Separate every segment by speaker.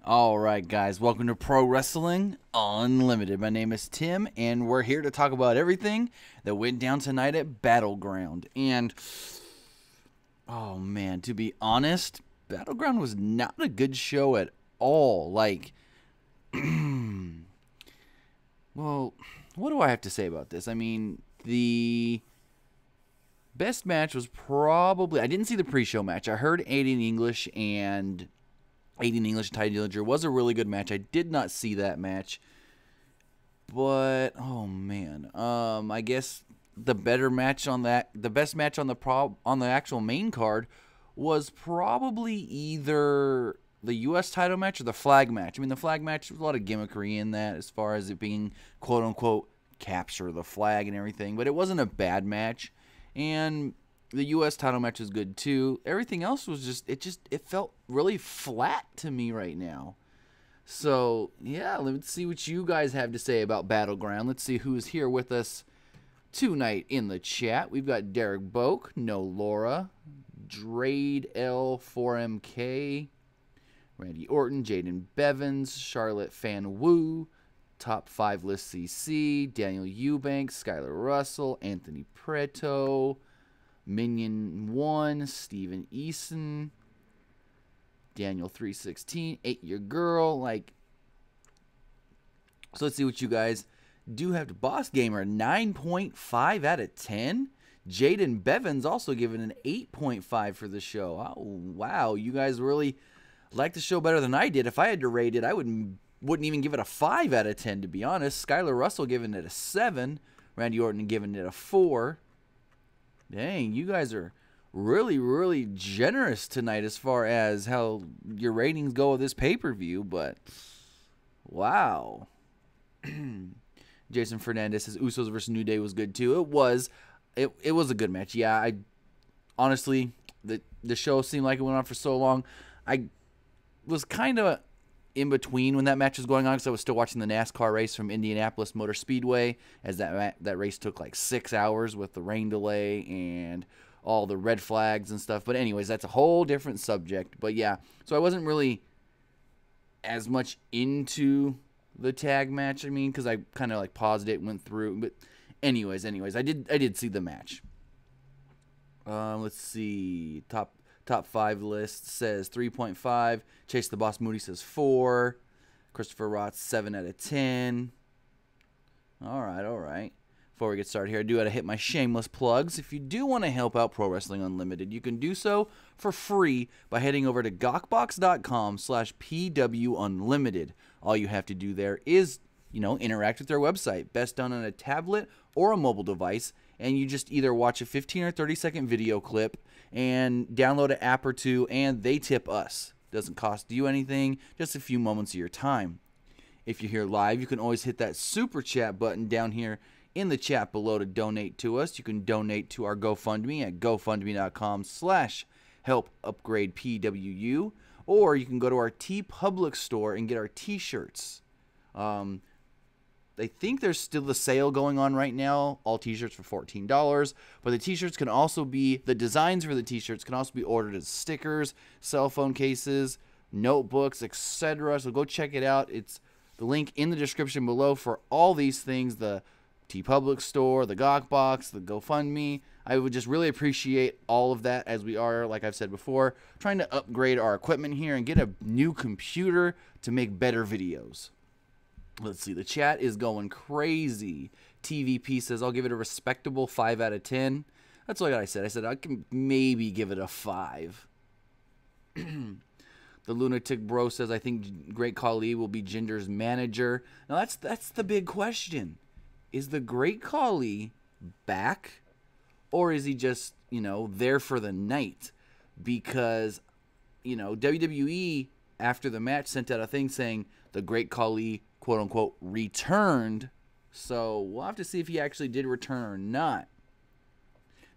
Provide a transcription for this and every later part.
Speaker 1: All right, guys, welcome to Pro Wrestling Unlimited. My name is Tim, and we're here to talk about everything that went down tonight at Battleground. And, oh man, to be honest, Battleground was not a good show at all. Like, well, what do I have to say about this? I mean, the best match was probably, I didn't see the pre-show match. I heard 80 in English and Ty Dillinger was a really good match. I did not see that match, but oh man, I guess the better match on that, the best match on the actual main card was probably either the U.S. title match or the flag match. I mean, the flag match was a lot of gimmickry in that, as far as it being quote unquote capture the flag and everything, but it wasn't a bad match, and the U.S. title match was good too. Everything else was it felt really flat to me right now. So, yeah, let's see what you guys have to say about Battleground. Let's see who's here with us tonight in the chat. We've got Derek Boak, No Laura, Drade L4MK, Randy Orton, Jaden Bevins, Charlotte Fan Wu, Top 5 List CC, Daniel Eubanks, Skylar Russell, Anthony Preto, Minion 1, Steven Eason, Daniel 316, 8-Year Girl. So let's see what you guys do have to. Boss Gamer, 9.5 out of 10. Jaden Bevins also given an 8.5 for the show. Oh, wow, you guys really like the show better than I did. If I had to rate it, I wouldn't even give it a 5 out of 10, to be honest. Skylar Russell giving it a 7. Randy Orton giving it a 4. Dang, you guys are really, really generous tonight as far as how your ratings go of this pay-per-view, but wow. Jason Fernandez says Usos versus New Day was good too. It was a good match. Yeah, I honestly, the show seemed like it went on for so long. I was kind of in between when that match was going on because I was still watching the NASCAR race from Indianapolis Motor Speedway, as that race took like 6 hours with the rain delay and all the red flags and stuff. But anyways, that's a whole different subject. But yeah, so I wasn't really as much into the tag match. I mean, because I kind of like paused it and went through. But anyways, I did see the match. Let's see, top 5 list says 3.5. Chase the Boss Moody says 4. Christopher Roth, 7 out of 10. All right. Before we get started here, I do got to hit my shameless plugs. If you do want to help out Pro Wrestling Unlimited, you can do so for free by heading over to gawkbox.com/pwunlimited. All you have to do there is, interact with their website. Best done on a tablet or a mobile device. And you just either watch a 15 or 30-second video clip and download an app or two, and they tip us. Doesn't cost you anything, just a few moments of your time. If you're here live, you can always hit that super chat button down here in the chat below to donate to us. You can donate to our GoFundMe at gofundme.com/helpupgradepwu, or you can go to our TeePublic store and get our t-shirts. I think there's still a sale going on right now. All t-shirts for $14. But the t-shirts can also be, the designs for the t-shirts can also be ordered as stickers, cell phone cases, notebooks, etc. So go check it out. It's the link in the description below for all these things. The TeePublic store, the Gawkbox, the GoFundMe. I would just really appreciate all of that, as we are, like I've said before, trying to upgrade our equipment here and get a new computer to make better videos. Let's see, the chat is going crazy. TVP says, I'll give it a respectable 5 out of 10. That's all I said. I said I can maybe give it a 5. The Lunatic Bro says, I think Great Khali will be Jinder's manager. Now, that's the big question. Is the Great Khali back? Or is he just, there for the night? Because, WWE, after the match, sent out a thing saying the Great Khali, quote-unquote, returned. So we'll have to see if he actually did return or not.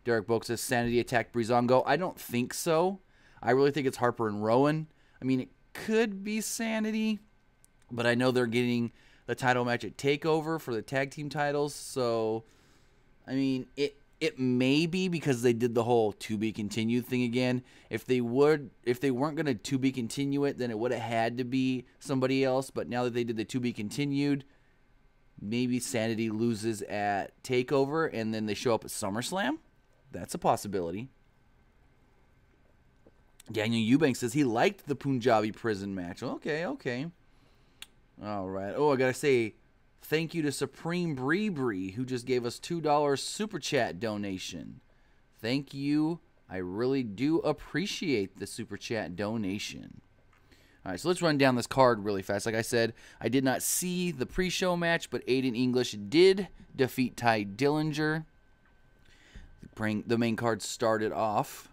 Speaker 1: Derek Boak says, Sanity attacked Breezango. I don't think so. I really think it's Harper and Rowan. I mean, it could be Sanity, but I know they're getting the title match at TakeOver for the tag team titles. So, I mean, It may be because they did the whole to be continued thing again. If they weren't going to be continue it, then it would have had to be somebody else. But now that they did the to be continued, maybe Sanity loses at TakeOver and then they show up at SummerSlam. That's a possibility. Daniel Eubank says he liked the Punjabi prison match. Okay. All right. Oh, I got to say thank you to Supreme Bree, who just gave us $2 super chat donation. Thank you. I really do appreciate the super chat donation. All right, so let's run down this card really fast. Like I said, I did not see the pre-show match, but Aiden English did defeat Ty Dillinger. The main card started off.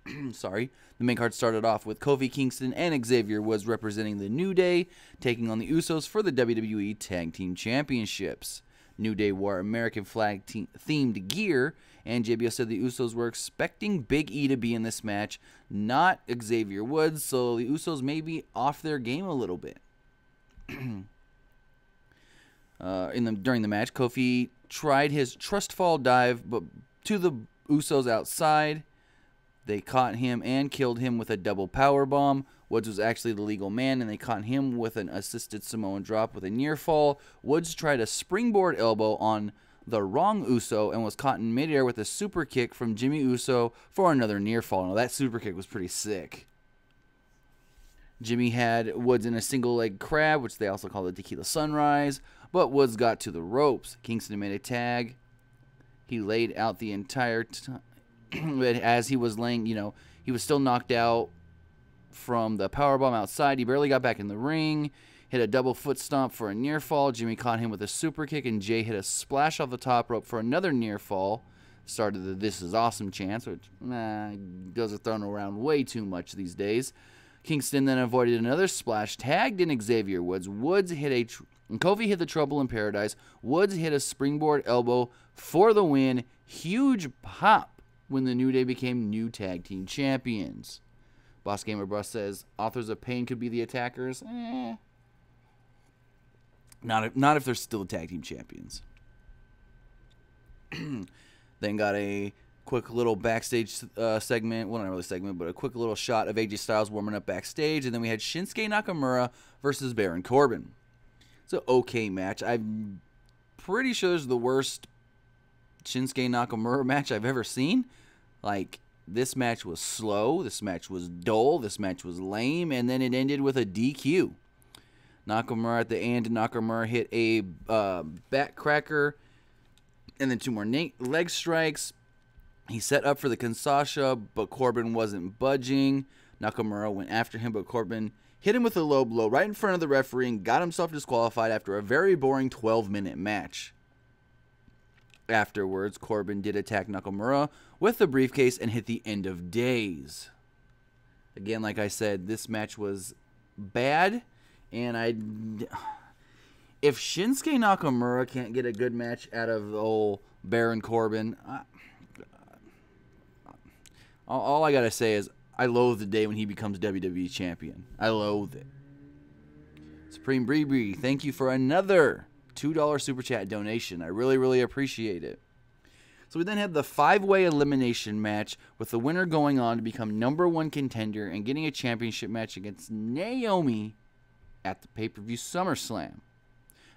Speaker 1: The main card started off with Kofi Kingston and Xavier Woods representing the New Day, taking on the Usos for the WWE Tag Team Championships. New Day wore American flag themed gear, and JBL said the Usos were expecting Big E to be in this match, not Xavier Woods, so the Usos may be off their game a little bit. During the match, Kofi tried his trust fall dive, but to the Usos outside. They caught him and killed him with a double power bomb. Woods was actually the legal man, and they caught him with an assisted Samoan drop with a near fall. Woods tried a springboard elbow on the wrong Uso and was caught in midair with a super kick from Jimmy Uso for another near fall. Now, that super kick was pretty sick. Jimmy had Woods in a single leg crab, which they also call the Tequila Sunrise, but Woods got to the ropes. Kingston made a tag. He laid out the entire time. But as he was laying, he was still knocked out from the powerbomb outside. He barely got back in the ring. Hit a double foot stomp for a near fall. Jimmy caught him with a super kick, and Jay hit a splash off the top rope for another near fall. Started the "This is awesome" chants, which those are thrown around way too much these days. Kingston then avoided another splash, tagged in Xavier Woods. Kofi hit the Trouble in Paradise. Woods hit a springboard elbow for the win. Huge pop when the New Day became new tag team champions. Boss Gamer Bus says Authors of Pain could be the attackers. Not if they're still tag team champions. Then got a quick little backstage segment. Well, not really segment, but a quick little shot of AJ Styles warming up backstage. And then we had Shinsuke Nakamura versus Baron Corbin. It's an okay match. I'm pretty sure it's the worst Shinsuke Nakamura match I've ever seen. Like, this match was slow, this match was dull, this match was lame, and then it ended with a DQ. Nakamura at the end, Nakamura hit a backcracker, and then two more leg strikes. He set up for the Kinshasa, but Corbin wasn't budging. Nakamura went after him, but Corbin hit him with a low blow right in front of the referee and got himself disqualified after a very boring 12-minute match. Afterwards, Corbin did attack Nakamura with the briefcase and hit the End of Days. Again, like I said, this match was bad, and if Shinsuke Nakamura can't get a good match out of the old Baron Corbin, all I gotta say is I loathe the day when he becomes WWE champion. I loathe it. Supreme Bree, thank you for another $2 super chat donation. I really, really appreciate it. So we then had the 5-way elimination match with the winner going on to become #1 contender and getting a championship match against Naomi at the pay-per-view SummerSlam.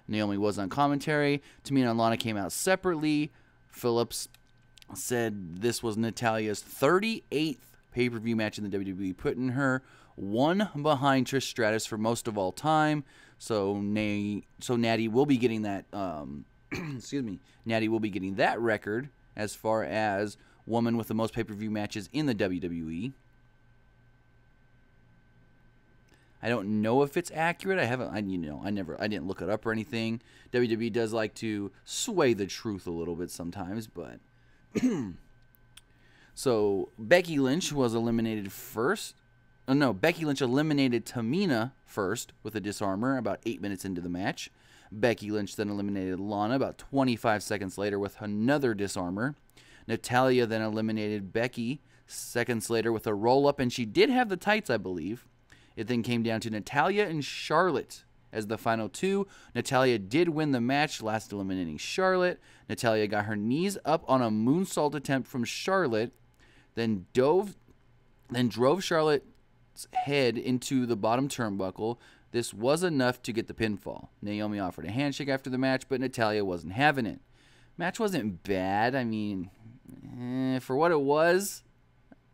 Speaker 1: Naomi was on commentary. Tamina and Lana came out separately. Phillips said this was Natalya's 38th pay-per-view match in the WWE, putting her one behind Trish Stratus for most of all time. So Natty will be getting that. Natty will be getting that record as far as woman with the most pay-per-view matches in the WWE. I don't know if it's accurate. I didn't look it up or anything. WWE does like to sway the truth a little bit sometimes, but so Becky Lynch was eliminated first. Becky Lynch eliminated Tamina first with a disarmer about 8 minutes into the match. Becky Lynch then eliminated Lana about 25 seconds later with another disarmer. Natalya then eliminated Becky seconds later with a roll-up, and she did have the tights, I believe. It then came down to Natalya and Charlotte as the final two. Natalya did win the match, last eliminating Charlotte. Natalya got her knees up on a moonsault attempt from Charlotte, then drove Charlotte's head into the bottom turnbuckle. This was enough to get the pinfall. Naomi offered a handshake after the match, but Natalya wasn't having it. Match wasn't bad. I mean, for what it was,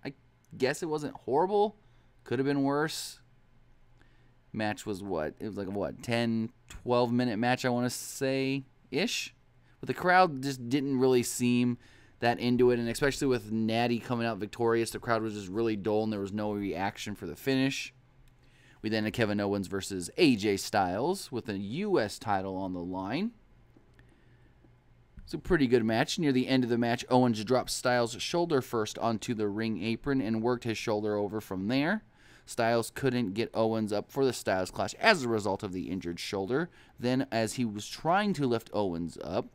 Speaker 1: I guess it wasn't horrible. Could have been worse. Match was what? It was like a 10, 12 minute match, I want to say-ish. But the crowd just didn't really seem that into it, and especially with Natty coming out victorious, the crowd was just really dull and there was no reaction for the finish. We then had Kevin Owens versus AJ Styles with a U.S. title on the line. It's a pretty good match. Near the end of the match, Owens dropped Styles' shoulder first onto the ring apron and worked his shoulder over from there. Styles couldn't get Owens up for the Styles Clash as a result of the injured shoulder. Then, as he was trying to lift Owens up,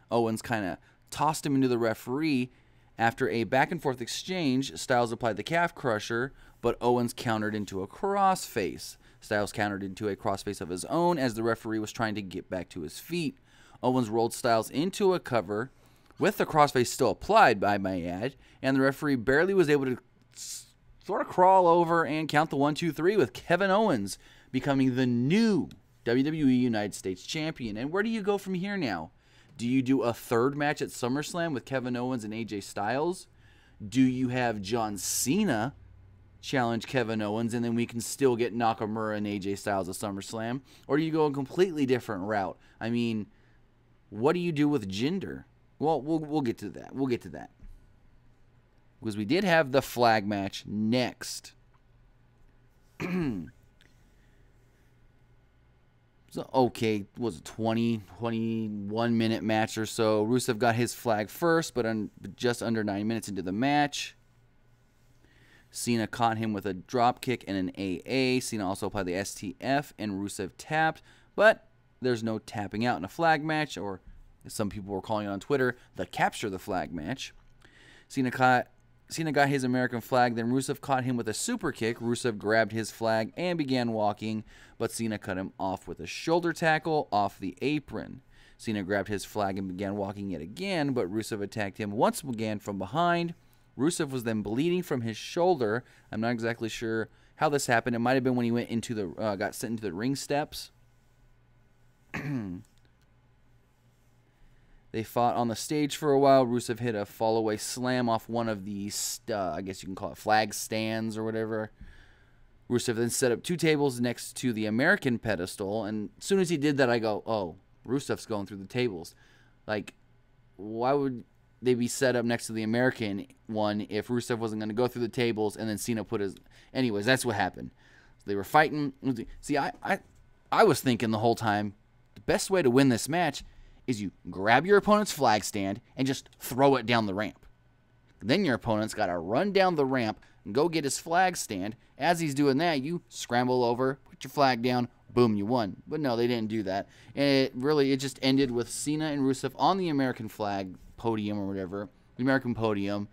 Speaker 1: Owens kind of tossed him into the referee. After a back-and-forth exchange, Styles applied the calf crusher, but Owens countered into a crossface. Styles countered into a crossface of his own as the referee was trying to get back to his feet. Owens rolled Styles into a cover, with the crossface still applied, I might add, and the referee barely was able to sort of crawl over and count the 1, 2, 3 with Kevin Owens becoming the new WWE United States Champion. And where do you go from here now? Do you do a third match at SummerSlam with Kevin Owens and AJ Styles? Do you have John Cena challenge Kevin Owens and then we can still get Nakamura and AJ Styles at SummerSlam? Or do you go a completely different route? I mean, what do you do with Jinder? Well, we'll get to that. We'll get to that. Because we did have the flag match next. So, okay, was it 21 minute match or so. Rusev got his flag first, but just under 9 minutes into the match, Cena caught him with a drop kick and an AA. Cena also applied the STF, and Rusev tapped, but there's no tapping out in a flag match, or as some people were calling it on Twitter, the capture the flag match. Cena got his American flag, then Rusev caught him with a super kick. Rusev grabbed his flag and began walking, but Cena cut him off with a shoulder tackle off the apron. Cena grabbed his flag and began walking yet again, but Rusev attacked him once again from behind. Rusev was then bleeding from his shoulder. I'm not exactly sure how this happened. It might have been when he went into the got sent into the ring steps. They fought on the stage for a while. Rusev hit a fall-away slam off one of the, I guess you can call it flag stands or whatever. Rusev then set up 2 tables next to the American pedestal, and as soon as he did that, I go, oh, Rusev's going through the tables. Like, why would they be set up next to the American one if Rusev wasn't going to go through the tables and then Cena put his... Anyways, that's what happened. So they were fighting. See, I was thinking the whole time, the best way to win this match is you grab your opponent's flag stand and just throw it down the ramp. Then your opponent's got to run down the ramp and go get his flag stand. As he's doing that, you scramble over, put your flag down, boom, you won. But no, they didn't do that. And it just ended with Cena and Rusev on the American flag podium or whatever, the American podium.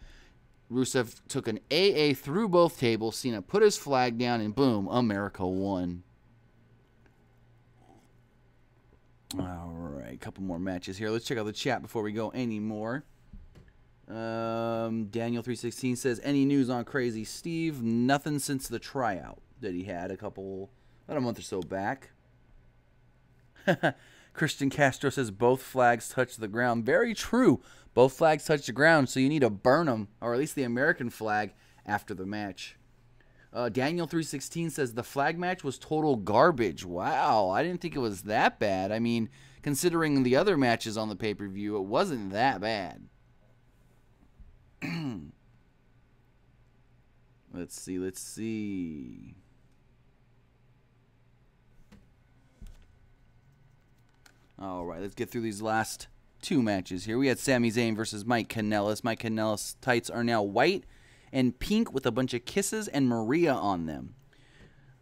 Speaker 1: Rusev took an AA through both tables. Cena put his flag down, and boom, America won. All right, a couple more matches here. Let's check out the chat before we go any more. Daniel316 says, any news on Crazy Steve? Nothing since the tryout that he had about a month or so back. Christian Castro says, both flags touch the ground. Very true. Both flags touch the ground, so you need to burn them, or at least the American flag, after the match. Daniel316 says, the flag match was total garbage. Wow, I didn't think it was that bad. I mean, considering the other matches on the pay-per-view, it wasn't that bad. Let's see. All right, let's get through these last 2 matches here. We had Sami Zayn versus Mike Kanellis. Mike Kanellis' tights are now white and pink with a bunch of kisses and Maria on them.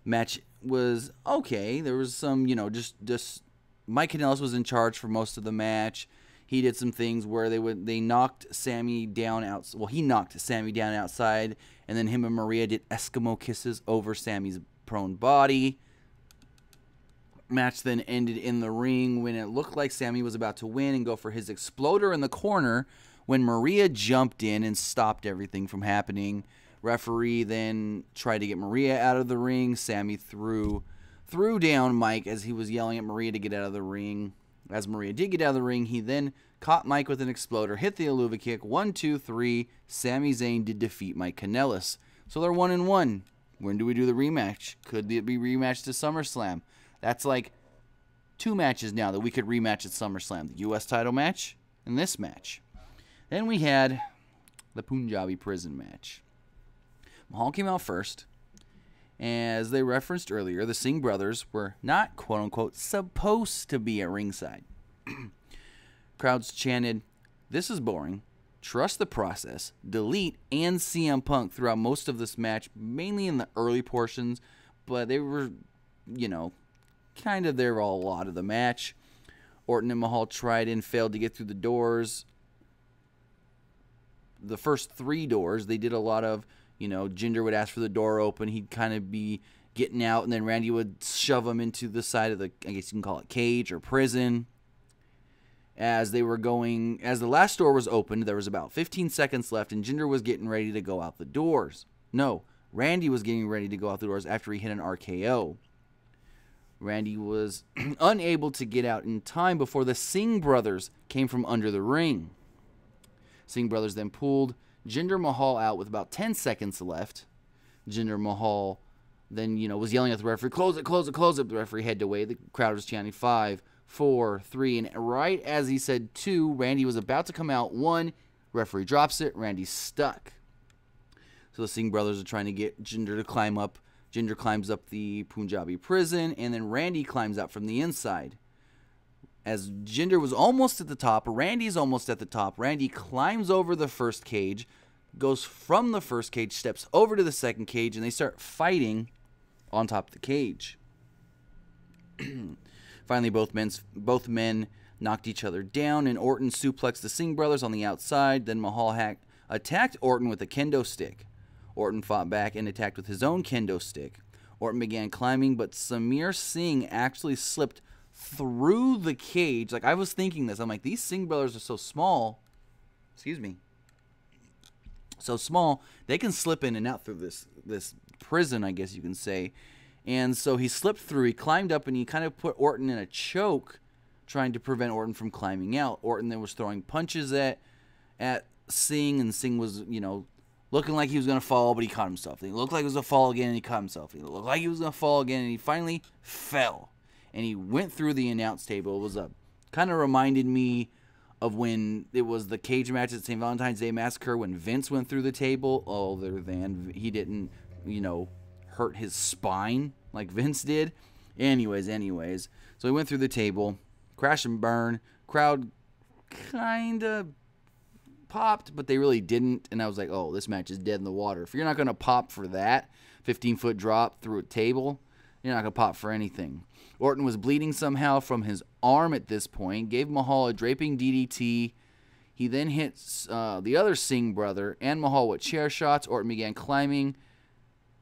Speaker 1: Match was okay. There was some, just Mike Kanellis was in charge for most of the match. He did some things where they knocked Sami down out. Well, he knocked Sami down outside, and then him and Maria did Eskimo kisses over Sami's prone body. Match then ended in the ring when it looked like Sammy was about to win and go for his exploder in the corner when Maria jumped in and stopped everything from happening. Referee then tried to get Maria out of the ring. Sammy threw down Mike as he was yelling at Maria to get out of the ring. As Maria did get out of the ring, he then caught Mike with an exploder, hit the Eluva kick. 1, 2, 3. Sami Zayn did defeat Mike Kanellis. So they're 1-1. When do we do the rematch? Could it be rematched to SummerSlam? That's like 2 matches now that we could rematch at SummerSlam. The U.S. title match and this match. Then we had the Punjabi prison match. Mahal came out first. As they referenced earlier, the Singh brothers were not, quote-unquote, supposed to be at ringside. Crowds chanted, "This is boring. Trust the process. Delete and CM Punk" throughout most of this match, mainly in the early portions, but they were, kind of there a lot of the match. Orton and Mahal tried and failed to get through the doors. The first 3 doors, they did a lot of, Jinder would ask for the door open. He'd kind of be getting out, and then Randy would shove him into the side of the, I guess you can call it cage or prison. As the last door was opened, there was about 15 seconds left, and Jinder was getting ready to go out the doors. No, Randy was getting ready to go out the doors after he hit an RKO. Randy was unable to get out in time before the Singh brothers came from under the ring. Singh brothers then pulled Jinder Mahal out with about 10 seconds left. Jinder Mahal then, was yelling at the referee, "Close it, close it, close it." The referee had to wait. The crowd was chanting 5, 4, 3, and right as he said 2, Randy was about to come out. 1, referee drops it. Randy's stuck. So the Singh brothers are trying to get Jinder to climb up. Jinder climbs up the Punjabi prison, and then Randy climbs out from the inside. As Jinder was almost at the top, Randy's almost at the top. Randy climbs over the first cage, goes from the first cage, steps over to the second cage, and they start fighting on top of the cage. Finally, both men knocked each other down, and Orton suplexed the Singh brothers on the outside. Then Mahal attacked Orton with a kendo stick. Orton fought back and attacked with his own kendo stick. Orton began climbing, but Samir Singh actually slipped through the cage. Like, I was thinking this. I'm like, these Singh brothers are so small. Excuse me. So small, they can slip in and out through this prison, I guess you can say. And so he slipped through. He climbed up, and he kind of put Orton in a choke, trying to prevent Orton from climbing out. Orton then was throwing punches at Singh, and Singh was, looking like he was going to fall, but he caught himself. He looked like he was going to fall again, and he caught himself. He looked like he was going to fall again, and he finally fell. And he went through the announce table. It was kind of reminded me of when it was the cage match at St. Valentine's Day Massacre when Vince went through the table, other than he didn't, hurt his spine like Vince did. Anyways. So he went through the table, crash and burn. Crowd kind of popped, but they really didn't. And I was like, oh, this match is dead in the water. If you're not going to pop for that 15-foot drop through a table, you're not going to pop for anything. Orton was bleeding somehow from his arm at this point, gave Mahal a draping DDT. He then hits the other Singh brother and Mahal with chair shots. Orton began climbing,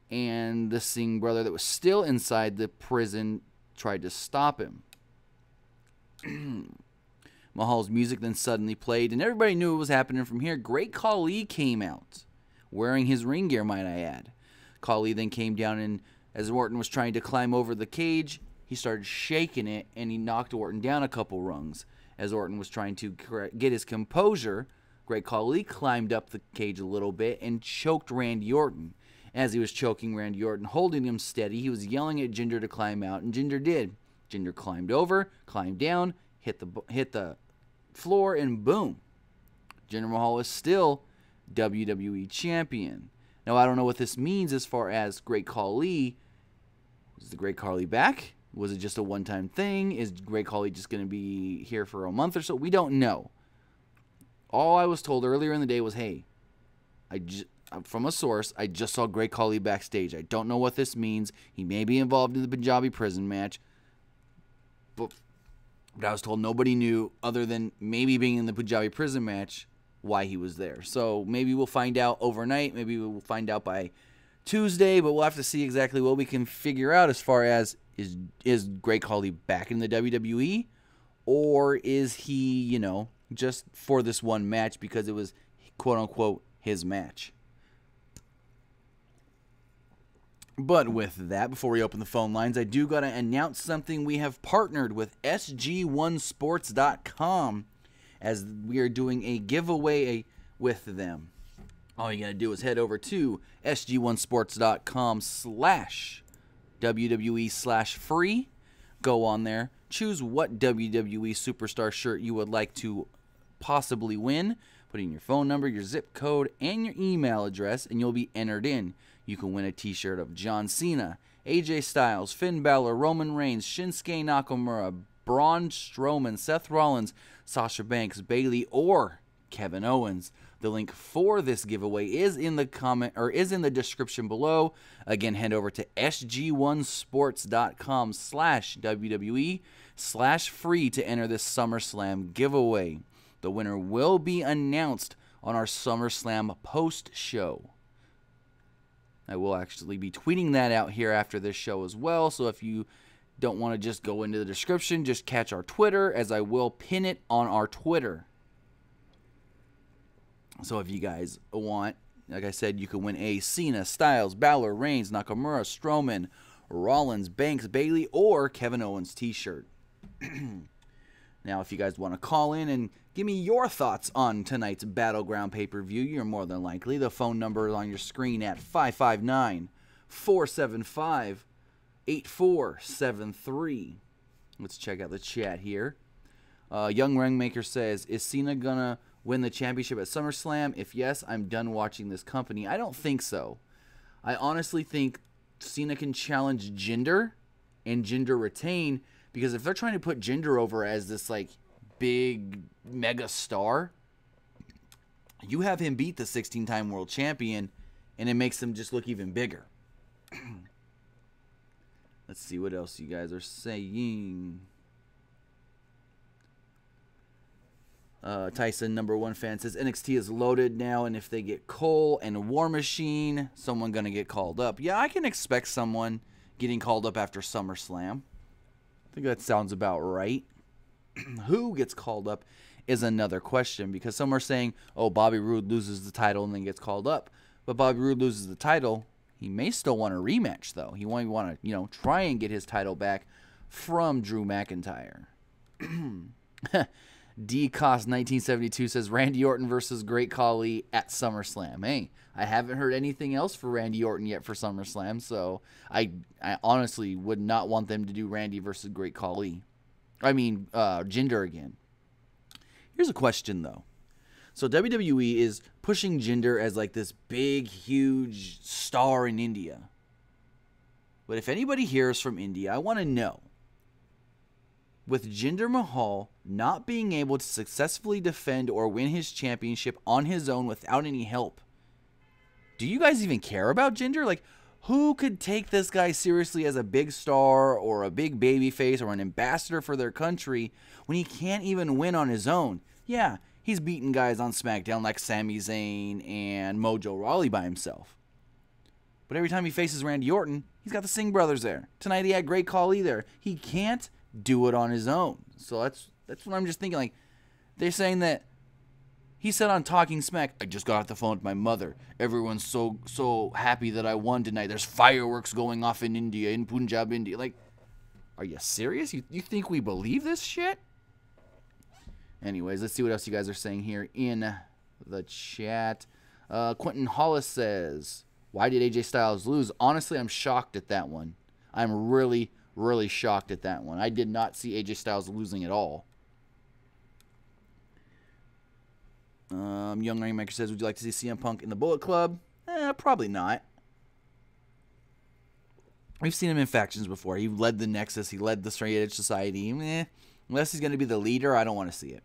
Speaker 1: and the Singh brother that was still inside the prison tried to stop him. Mahal's music then suddenly played, and everybody knew what was happening from here. Great Khali came out, wearing his ring gear, might I add. Khali then came down, and as Orton was trying to climb over the cage, he started shaking it, and he knocked Orton down a couple rungs. As Orton was trying to get his composure, Great Khali climbed up the cage a little bit and choked Randy Orton. As he was choking Randy Orton, holding him steady, he was yelling at Jinder to climb out, and Jinder did. Jinder climbed over, climbed down, hit the floor, and boom. Jinder Mahal is still WWE champion. Now, I don't know what this means as far as Great Khali. Is the Great Khali back? Was it just a one-time thing? Is Great Khali just going to be here for a month or so? We don't know. All I was told earlier in the day was, hey, from a source, I just saw Great Khali backstage. I don't know what this means. He may be involved in the Punjabi prison match. But I was told nobody knew, other than maybe being in the Punjabi prison match, why he was there. So maybe we'll find out overnight. Maybe we'll find out by Tuesday, but we'll have to see exactly what we can figure out as far as Is Great Khali back in the WWE, or is he, just for this one match because it was quote unquote his match? But with that, before we open the phone lines, I do got to announce something. We have partnered with SG1sports.com as we are doing a giveaway with them. All you got to do is head over to SG1sports.com/WWE/free. Go on there. Choose what WWE Superstar shirt you would like to possibly win. Put in your phone number, your zip code, and your email address, and you'll be entered in. You can win a t-shirt of John Cena, AJ Styles, Finn Balor, Roman Reigns, Shinsuke Nakamura, Braun Strowman, Seth Rollins, Sasha Banks, Bayley, or Kevin Owens. The link for this giveaway is in the description below. Again, head over to sg1sports.com/WWE/free to enter this SummerSlam giveaway. The winner will be announced on our SummerSlam post show. I will actually be tweeting that out here after this show as well. So if you don't want to just go into the description, just catch our Twitter, as I will pin it on our Twitter. So if you guys want, like I said, you can win a Cena, Styles, Balor, Reigns, Nakamura, Strowman, Rollins, Banks, Bayley, or Kevin Owens t-shirt. Now, if you guys want to call in and give me your thoughts on tonight's Battleground pay-per-view, you're more than likely. The phone number is on your screen at 559-475-8473. Let's check out the chat here. Young Ringmaker says, is Cena going to win the championship at SummerSlam? If yes, I'm done watching this company. I don't think so. I honestly think Cena can challenge Jinder and Jinder retain, because if they're trying to put Jinder over as this big mega star, you have him beat the 16-time world champion, and it makes him just look even bigger. Let's see what else you guys are saying. Tyson, number one fan, says NXT is loaded now, and if they get Cole and War Machine, someone going to get called up. Yeah, I can expect someone getting called up after SummerSlam. I think that sounds about right. Who gets called up is another question, because some are saying, oh, Bobby Roode loses the title and then gets called up. But Bobby Roode loses the title. He may still want a rematch, though. He might want to, try and get his title back from Drew McIntyre. DCost1972 says Randy Orton versus Great Khali at SummerSlam. Hey, I haven't heard anything else for Randy Orton yet for SummerSlam, so I honestly would not want them to do Randy versus Great Khali. Jinder again. Here's a question, though. So WWE is pushing Jinder as this big, huge star in India. But if anybody here is from India, I want to know, with Jinder Mahal not being able to successfully defend or win his championship on his own without any help, do you guys even care about Jinder? Who could take this guy seriously as a big star or a big babyface or an ambassador for their country when he can't even win on his own? Yeah, he's beaten guys on SmackDown like Sami Zayn and Mojo Rawley by himself. But every time he faces Randy Orton, he's got the Singh brothers there. Tonight he had Great Khali there. He can't do it on his own. So that's what I'm just thinking. They're saying that he said on Talking Smack, I just got off the phone with my mother. Everyone's so happy that I won tonight. There's fireworks going off in India, in Punjab, India. Are you serious? You think we believe this shit? Anyways, let's see what else you guys are saying here in the chat. Quentin Hollis says, why did AJ Styles lose? Honestly, I'm shocked at that one. I'm really, really shocked at that one. I did not see AJ Styles losing at all. Young Rainmaker says, would you like to see CM Punk in the Bullet Club? Probably not. We've seen him in factions before. He led the Nexus. He led the Straight Edge Society. Unless he's going to be the leader, I don't want to see it.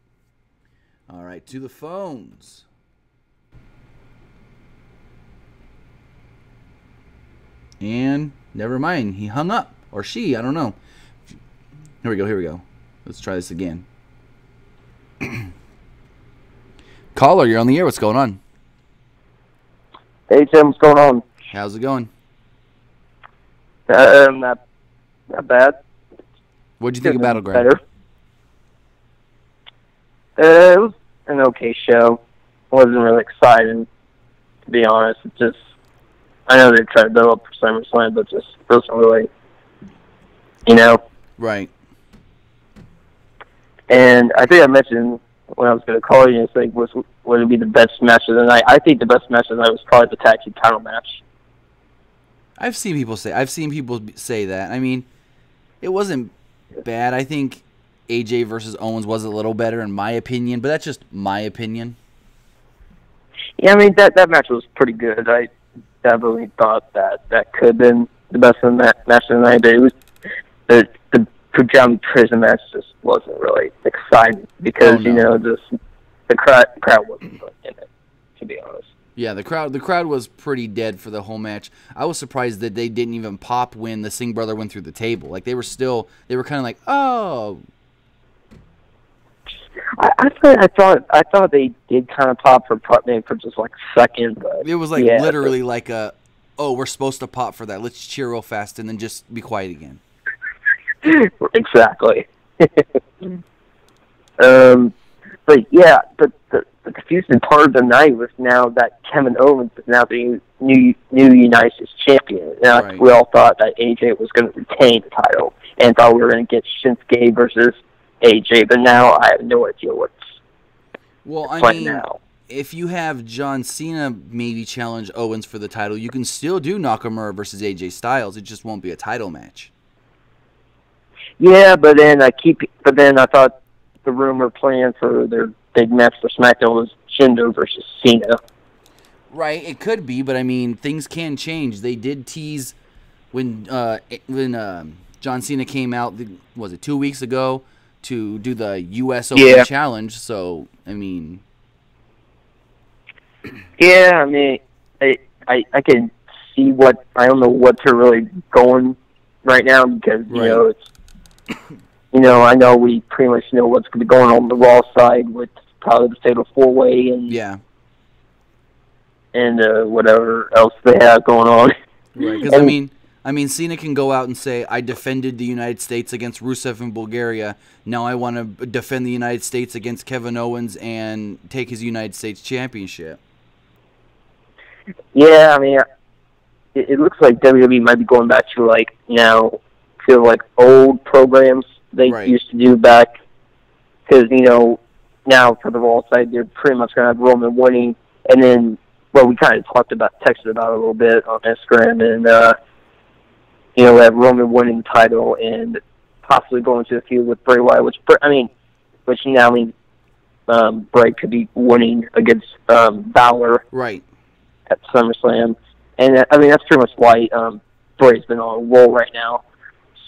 Speaker 1: All right, to the phones. And never mind. He hung up. Or she, I don't know. Here we go. Let's try this again. Caller, you're on the air. What's going on?
Speaker 2: Hey, Tim, what's going on?
Speaker 1: How's it going?
Speaker 2: Not not bad.
Speaker 1: What'd you think of Battleground?
Speaker 2: Better. It was an okay show. Wasn't really exciting, to be honest. It just, I know they tried to build up for SummerSlam, but just wasn't really,
Speaker 1: Right.
Speaker 2: And I think I mentioned when I was going to call you, it's like, would it be the best match of the night? I think the best match of the night was probably the tag team title match.
Speaker 1: I've seen people say that. I mean, it wasn't bad. I think AJ versus Owens was a little better in my opinion, but that's just my opinion.
Speaker 2: Yeah, I mean, that match was pretty good. I definitely thought that could have been the best match of the night, but it was the Punjabi Prison match just wasn't really exciting because, just the crowd wasn't in it, to be honest.
Speaker 1: Yeah, the crowd was pretty dead for the whole match. I was surprised that they didn't even pop when the Singh brother went through the table. Like, they were kind of like, oh.
Speaker 2: I thought they did kind of pop for just like a second, but
Speaker 1: it was like literally like we're supposed to pop for that. Let's cheer real fast and then just be quiet again.
Speaker 2: Exactly. But yeah, the confusing part of the night was now that Kevin Owens is now the new United States champion. And
Speaker 1: right.
Speaker 2: We all thought that AJ was going to retain the title and thought we were going to get Shinsuke versus AJ, but now I have no idea what's now.
Speaker 1: If you have John Cena maybe challenge Owens for the title, you can still do Nakamura versus AJ Styles. It just won't be a title match.
Speaker 2: Yeah, but then I thought the rumor plan for their big match for SmackDown was Shindo versus Cena.
Speaker 1: Right, it could be, but I mean, things can change. They did tease when John Cena came out, was it 2 weeks ago, to do the U.S. Open Challenge, so, I mean...
Speaker 2: Yeah, I mean, I can see I don't know what they're really going right now, because, I know we pretty much know what's going to be going on the Raw side with probably the Fatal 4-Way and whatever else they have going on.
Speaker 1: Right, because I mean, Cena can go out and say, I defended the United States against Rusev in Bulgaria. Now I want to defend the United States against Kevin Owens and take his United States Championship.
Speaker 2: Yeah, I mean, it looks like WWE might be going back to, old programs they used to do back. Because, now for the Raw side, they're pretty much going to have Roman winning. And then, we kind of texted about it a little bit on Instagram. And, we have Roman winning the title and possibly going to a feud with Bray Wyatt, which now means Bray could be winning against Balor at SummerSlam. And, I mean, that's pretty much why Bray's been on a roll right now.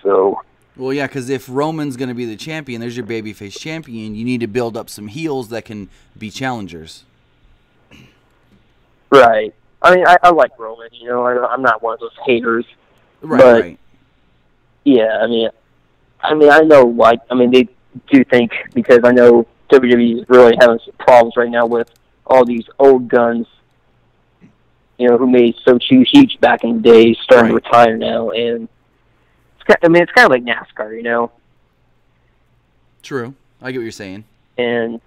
Speaker 2: So...
Speaker 1: Well, yeah, because if Roman's going to be the champion, there's your babyface champion, you need to build up some heels that can be challengers.
Speaker 2: Right. I mean, I like Roman, I'm not one of those haters. Right. Yeah, I mean, I know, they do think, because I know WWE is really having some problems right now with all these old guns, who made so huge back in the day, starting to retire now, and it's kind of like NASCAR,
Speaker 1: True. I get what you're saying.
Speaker 2: And,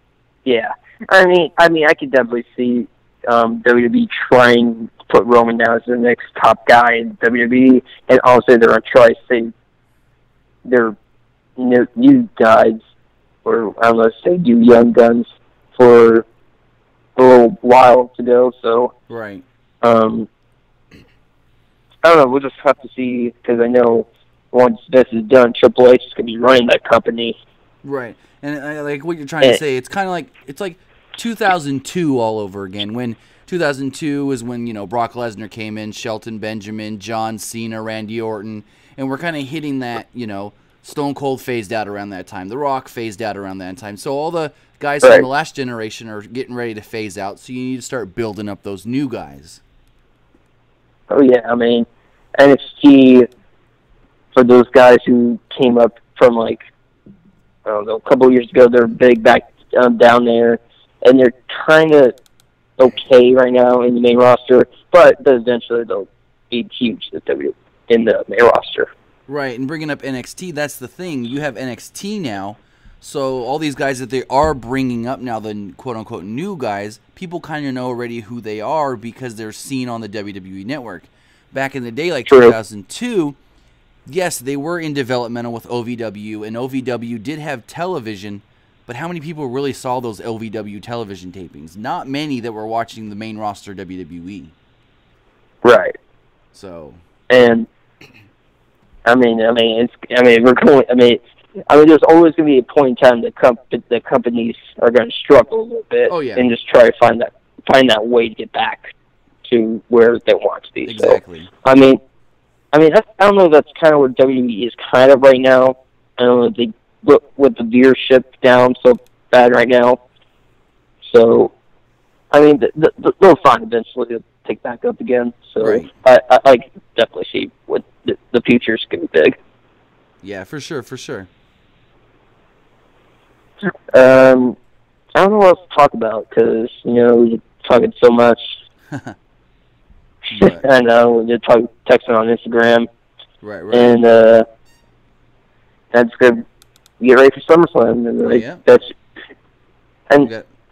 Speaker 2: yeah. I mean, I could definitely see WWE trying to put Roman down as the next top guy in WWE, and also they're going to try to save their new guys, or I don't know, say do young guns for a little while to go, so...
Speaker 1: Right.
Speaker 2: I don't know, we'll just have to see, because I know once this is done, Triple H is going to be running that company.
Speaker 1: Right. And I like what you're trying to say. It's kind of like, it's like 2002 all over again. When 2002 is when, Brock Lesnar came in, Shelton Benjamin, John Cena, Randy Orton, and we're kind of hitting that, Stone Cold phased out around that time. The Rock phased out around that time. So all the guys from the last generation are getting ready to phase out, so you need to start building up those new guys.
Speaker 2: Oh, yeah, I mean, NXT, for those guys who came up from, I don't know, a couple of years ago, they're big back down there, and they're kind of okay right now in the main roster, but eventually they'll be huge in the main roster.
Speaker 1: Right, and bringing up NXT, that's the thing. You have NXT now, so all these guys that they are bringing up now, the quote-unquote new guys, people kind of know already who they are because they're seen on the WWE Network. Back in the day, like 2002, yes, they were in developmental with OVW, and OVW did have television, but how many people really saw those OVW television tapings? Not many that were watching the main roster WWE.
Speaker 2: Right.
Speaker 1: So.
Speaker 2: And I mean, we're going. There's always going to be a point in time that the companies are going to struggle a little bit, and just try to find that way to get back to where they want to be.
Speaker 1: Exactly.
Speaker 2: So, I don't know if that's kind of where WWE is kind of right now. I don't know if they with the viewership down so bad right now. So, they'll find eventually to pick back up again. So,
Speaker 1: right.
Speaker 2: I definitely see what the future's going to be big.
Speaker 1: Yeah, for sure.
Speaker 2: I don't know what else to talk about because, we're talking so much. I know, we're texting on Instagram.
Speaker 1: Right.
Speaker 2: And that's good. Get ready for SummerSlam. I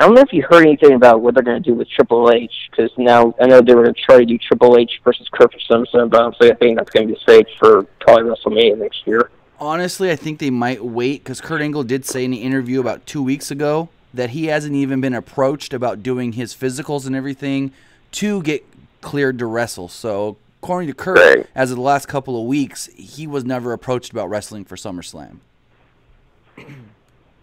Speaker 2: don't know if you heard anything about what they're going to do with Triple H, because now I know they were going to try to do Triple H versus Kurt for SummerSlam, but honestly, I think that's going to be saved for probably WrestleMania next year.
Speaker 1: Honestly, I think they might wait, because Kurt Angle did say in the interview about 2 weeks ago that he hasn't even been approached about doing his physicals and everything to get cleared to wrestle. So, according to Kurt, as of the last couple of weeks, he was never approached about wrestling for SummerSlam.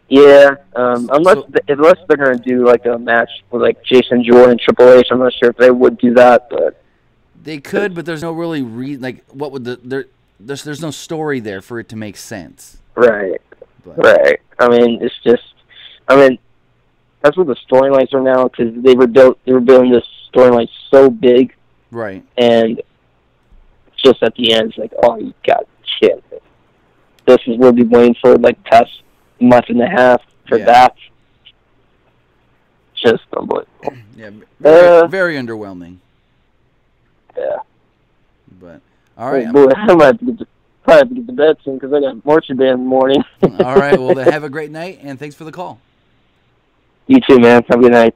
Speaker 2: Yeah, unless they're going to do like a match with like Jason Jordan and Triple H, I'm not sure if they would do that, but
Speaker 1: they could. But there's no really what would there's no story there for it to make sense.
Speaker 2: Right. Right. It's just, that's what the storylines are now, because they were building this storyline so big,
Speaker 1: right?
Speaker 2: And just at the end, it's like, oh, you got shit. This is what we've been waiting for like past month and a half for that. Just unbelievable.
Speaker 1: Yeah, very underwhelming.
Speaker 2: Yeah.
Speaker 1: But all right,
Speaker 2: boy, I might have to get to bed soon because I got marching band in the morning.
Speaker 1: All right, well, then have a great night, and thanks for the call.
Speaker 2: You too, man. Have a good night.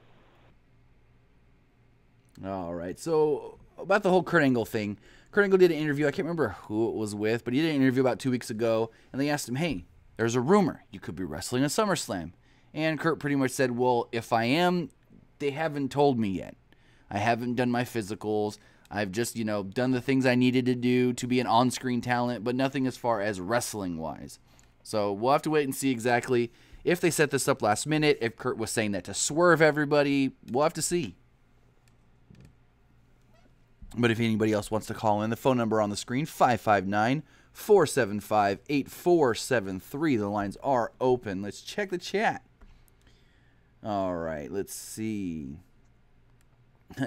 Speaker 1: All right, so about the whole Kurt Angle thing. Kurt Angle did an interview. I can't remember who it was with, but he did an interview about 2 weeks ago, and they asked him, hey, there's a rumor you could be wrestling at SummerSlam. And Kurt pretty much said, well, if I am, they haven't told me yet. I haven't done my physicals. I've just, done the things I needed to do to be an on-screen talent, but nothing as far as wrestling-wise. So we'll have to wait and see exactly if they set this up last minute, if Kurt was saying that to swerve everybody. We'll have to see. But if anybody else wants to call in, the phone number on the screen, 559-475-8473. The lines are open. Let's check the chat. All right, let's see.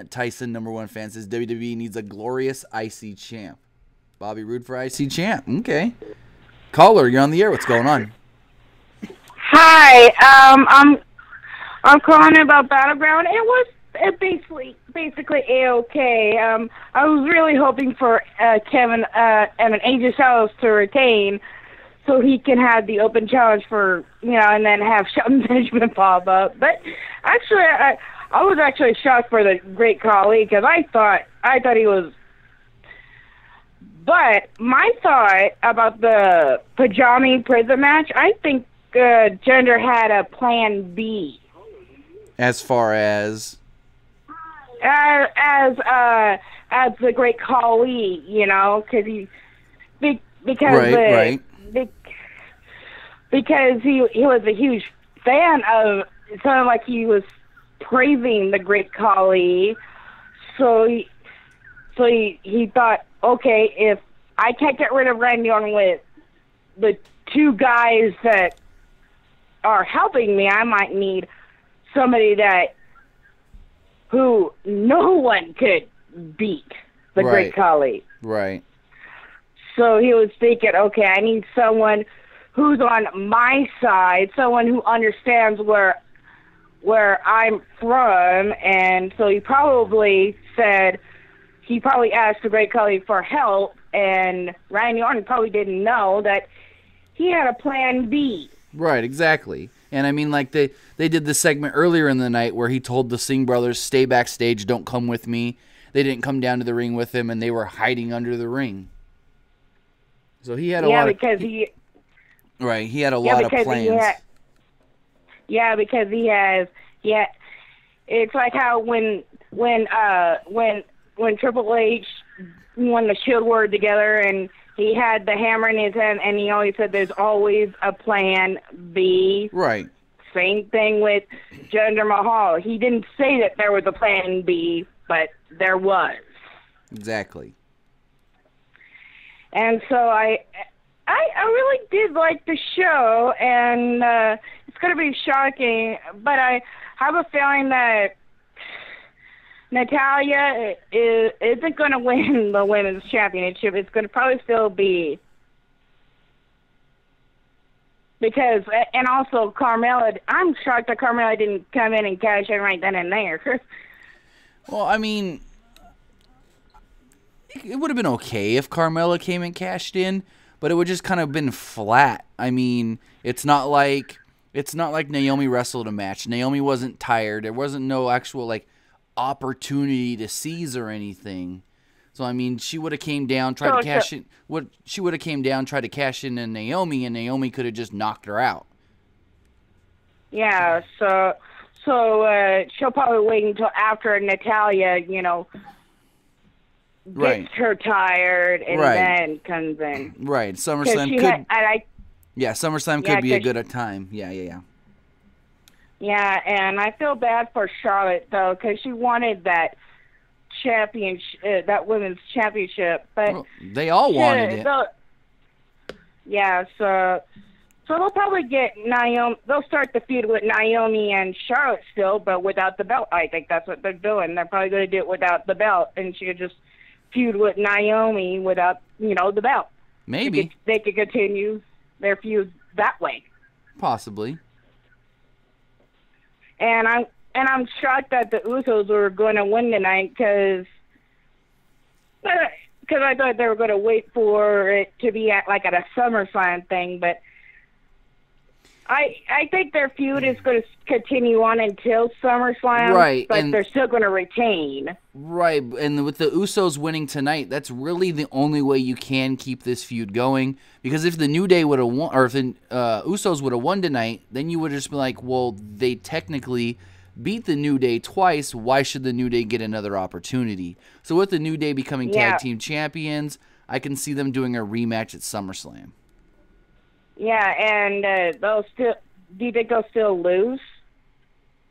Speaker 1: Tyson, number one fan, says WWE needs a glorious IC champ. Bobby Roode for IC champ. Okay. Caller, you're on the air. What's going on?
Speaker 3: Hi. I'm calling about Battleground. It was basically A-okay. I was really hoping for Kevin and AJ Styles to retain so he can have the open challenge for, and then have Shelton Benjamin pop up. But actually, I was actually shocked for the Great Khali because I thought he was. But my thought about the Pajami prison match, I think Jinder had a plan B.
Speaker 1: As far as
Speaker 3: the Great Khali, because because he was a huge fan of. It sounded like he was praising the Great Khali, so he thought, okay, if I can't get rid of Randy Orton with the two guys that are helping me, I might need somebody who no one could beat, the Great Khali.
Speaker 1: Right.
Speaker 3: So he was thinking, okay, I need someone who's on my side, someone who understands where I'm from, and so he probably asked the Great Khali for help and Randy Orton probably didn't know that he had a plan B.
Speaker 1: Right, exactly. And I mean, like, they did this segment earlier in the night where he told the Singh brothers, stay backstage, don't come with me. They didn't come down to the ring with him, and they were hiding under the ring. So he had a lot
Speaker 3: because
Speaker 1: of... he had a lot of plans.
Speaker 3: Because he has... Yeah, it's like how when Triple H won the Shield War together, and he had the hammer in his hand, and he always said there's always a plan B.
Speaker 1: Right.
Speaker 3: Same thing with Jinder Mahal. He didn't say that there was a plan B, but there was.
Speaker 1: Exactly.
Speaker 3: And so I really did like the show, and it's going to be shocking, but I have a feeling that Natalya isn't going to win the women's championship. It's going to probably still be because, and also Carmella. I'm shocked that Carmella didn't come in and cash in right then and there.
Speaker 1: Well, I mean, it would have been okay if Carmella came and cashed in, but it would just kind of been flat. I mean, it's not like Naomi wrestled a match. Naomi wasn't tired. There wasn't no actual opportunity to seize or anything. So I mean, she would have came down, tried to cash in. She would have came down, tried to cash in on Naomi, and Naomi could have just knocked her out.
Speaker 3: Yeah. So she'll probably wait until after Natalya, gets her tired and then comes in.
Speaker 1: Right. SummerSlam SummerSlam could be a good time. Yeah.
Speaker 3: Yeah, and I feel bad for Charlotte though, because she wanted that championship, that women's championship. But
Speaker 1: they all wanted it.
Speaker 3: So they'll probably get Naomi. They'll start the feud with Naomi and Charlotte still, but without the belt. I think that's what they're doing. They're probably going to do it without the belt, and she could just feud with Naomi without the belt.
Speaker 1: Maybe
Speaker 3: they could continue their feud that way.
Speaker 1: Possibly.
Speaker 3: And I'm shocked that the Usos were going to win tonight because I thought they were going to wait for it to be at a SummerSlam thing, but I think their feud is going to continue on until SummerSlam,
Speaker 1: right?
Speaker 3: But they're still going to retain,
Speaker 1: right? And with the Usos winning tonight, that's really the only way you can keep this feud going. Because if the New Day would have won, or if the Usos would have won tonight, then you would just be like, well, they technically beat the New Day twice. Why should the New Day get another opportunity? So with the New Day becoming tag team champions, I can see them doing a rematch at SummerSlam.
Speaker 3: Yeah, and do you think they'll still lose?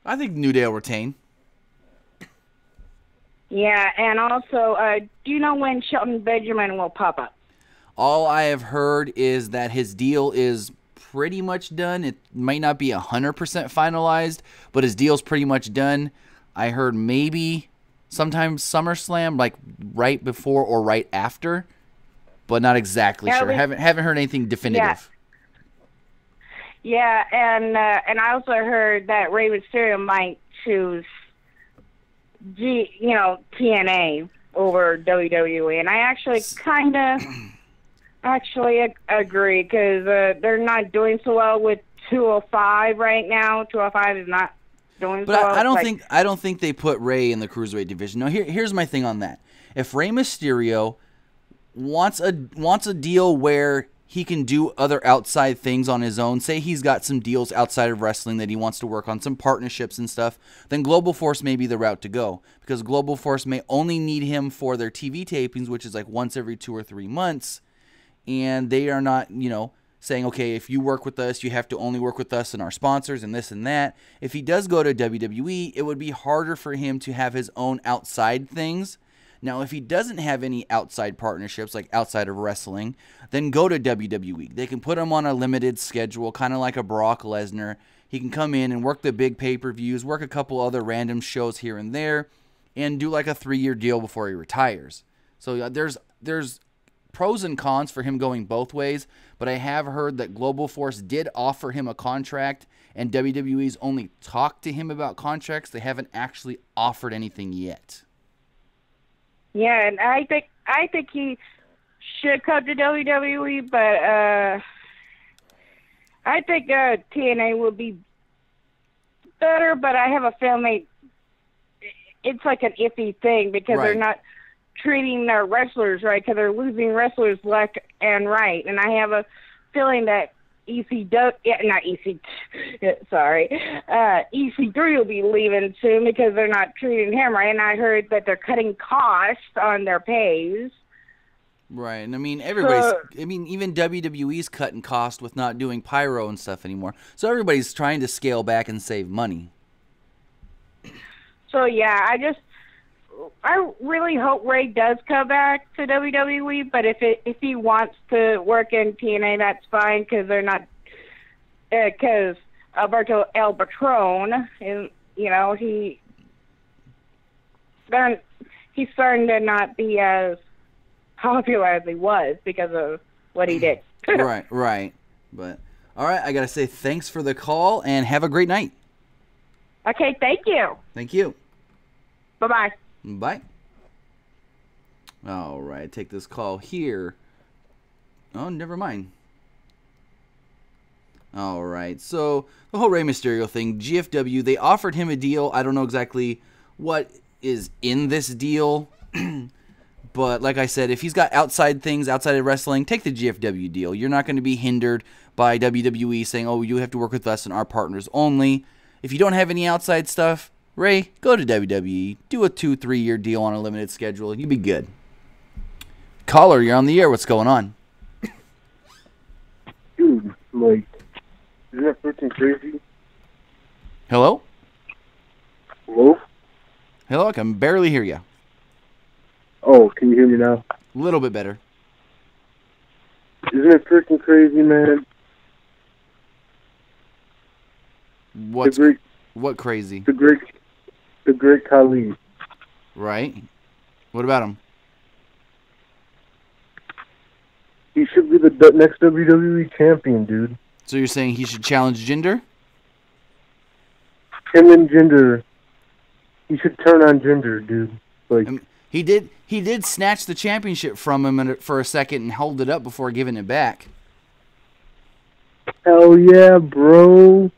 Speaker 1: I think New Day will retain.
Speaker 3: Yeah, and also, do you know when Shelton Benjamin will pop up?
Speaker 1: All I have heard is that his deal is pretty much done. It might not be 100% finalized, but his deal's pretty much done. I heard maybe sometime SummerSlam, like right before or right after, but not exactly sure. Haven't heard anything definitive.
Speaker 3: Yeah, and I also heard that Rey Mysterio might choose TNA over WWE, and I actually kind of agree because they're not doing so well with 205 right now. 205 is not doing so well.
Speaker 1: But I don't think they put Rey in the Cruiserweight division. No, here's my thing on that. If Rey Mysterio wants a deal where he can do other outside things on his own, say he's got some deals outside of wrestling that he wants to work on, some partnerships and stuff, then Global Force may be the route to go. Because Global Force may only need him for their TV tapings, which is like once every 2 or 3 months. And they are not, saying, okay, if you work with us, you have to only work with us and our sponsors and this and that. If he does go to WWE, it would be harder for him to have his own outside things. Now, if he doesn't have any outside partnerships, like outside of wrestling, then go to WWE. They can put him on a limited schedule, kind of like a Brock Lesnar. He can come in and work the big pay-per-views, work a couple other random shows here and there, and do like a 3-year deal before he retires. So there's pros and cons for him going both ways, but I have heard that Global Force did offer him a contract, and WWE's only talked to him about contracts. They haven't actually offered anything yet.
Speaker 3: Yeah, and I think he should come to WWE, but I think TNA would be better, but I have a feeling it's like an iffy thing because they're not treating their wrestlers right, because they're losing wrestlers left and right. And I have a feeling that EC3 will be leaving soon because they're not treating him right. And I heard that they're cutting costs on their pays.
Speaker 1: Right, and I mean, even WWE's cutting costs with not doing pyro and stuff anymore. So everybody's trying to scale back and save money.
Speaker 3: So yeah, I really hope Ray does come back to WWE. But if he wants to work in TNA, that's fine because they're not because Alberto El Patron is he's starting to not be as popular as he was because of what he did.
Speaker 1: Right. But all right, I gotta say thanks for the call and have a great night.
Speaker 3: Okay, thank you.
Speaker 1: Thank you.
Speaker 3: Bye-bye.
Speaker 1: Bye. All right, take this call here. Oh, never mind. All right, so the whole Rey Mysterio thing, GFW, they offered him a deal. I don't know exactly what is in this deal. But like I said, if he's got outside things, outside of wrestling, take the GFW deal. You're not going to be hindered by WWE saying, oh, you have to work with us and our partners only. If you don't have any outside stuff, Ray, go to WWE. Do a 2-3 year deal on a limited schedule. You'll be good. Caller, you're on the air. What's going on?
Speaker 4: Dude, like, isn't that freaking crazy?
Speaker 1: Hello?
Speaker 4: Hello?
Speaker 1: Hello, I can barely hear you.
Speaker 4: Oh, can you hear me now?
Speaker 1: A little bit better.
Speaker 4: Isn't it freaking crazy, man?
Speaker 1: What crazy?
Speaker 4: The great Khali.
Speaker 1: Right. What about him?
Speaker 4: He should be the next WWE champion, dude.
Speaker 1: So you're saying he should challenge Jinder?
Speaker 4: Him and Jinder. He should turn on Jinder, dude. Like,
Speaker 1: he did snatch the championship from him for a second and hold it up before giving it back.
Speaker 4: Hell yeah, bro.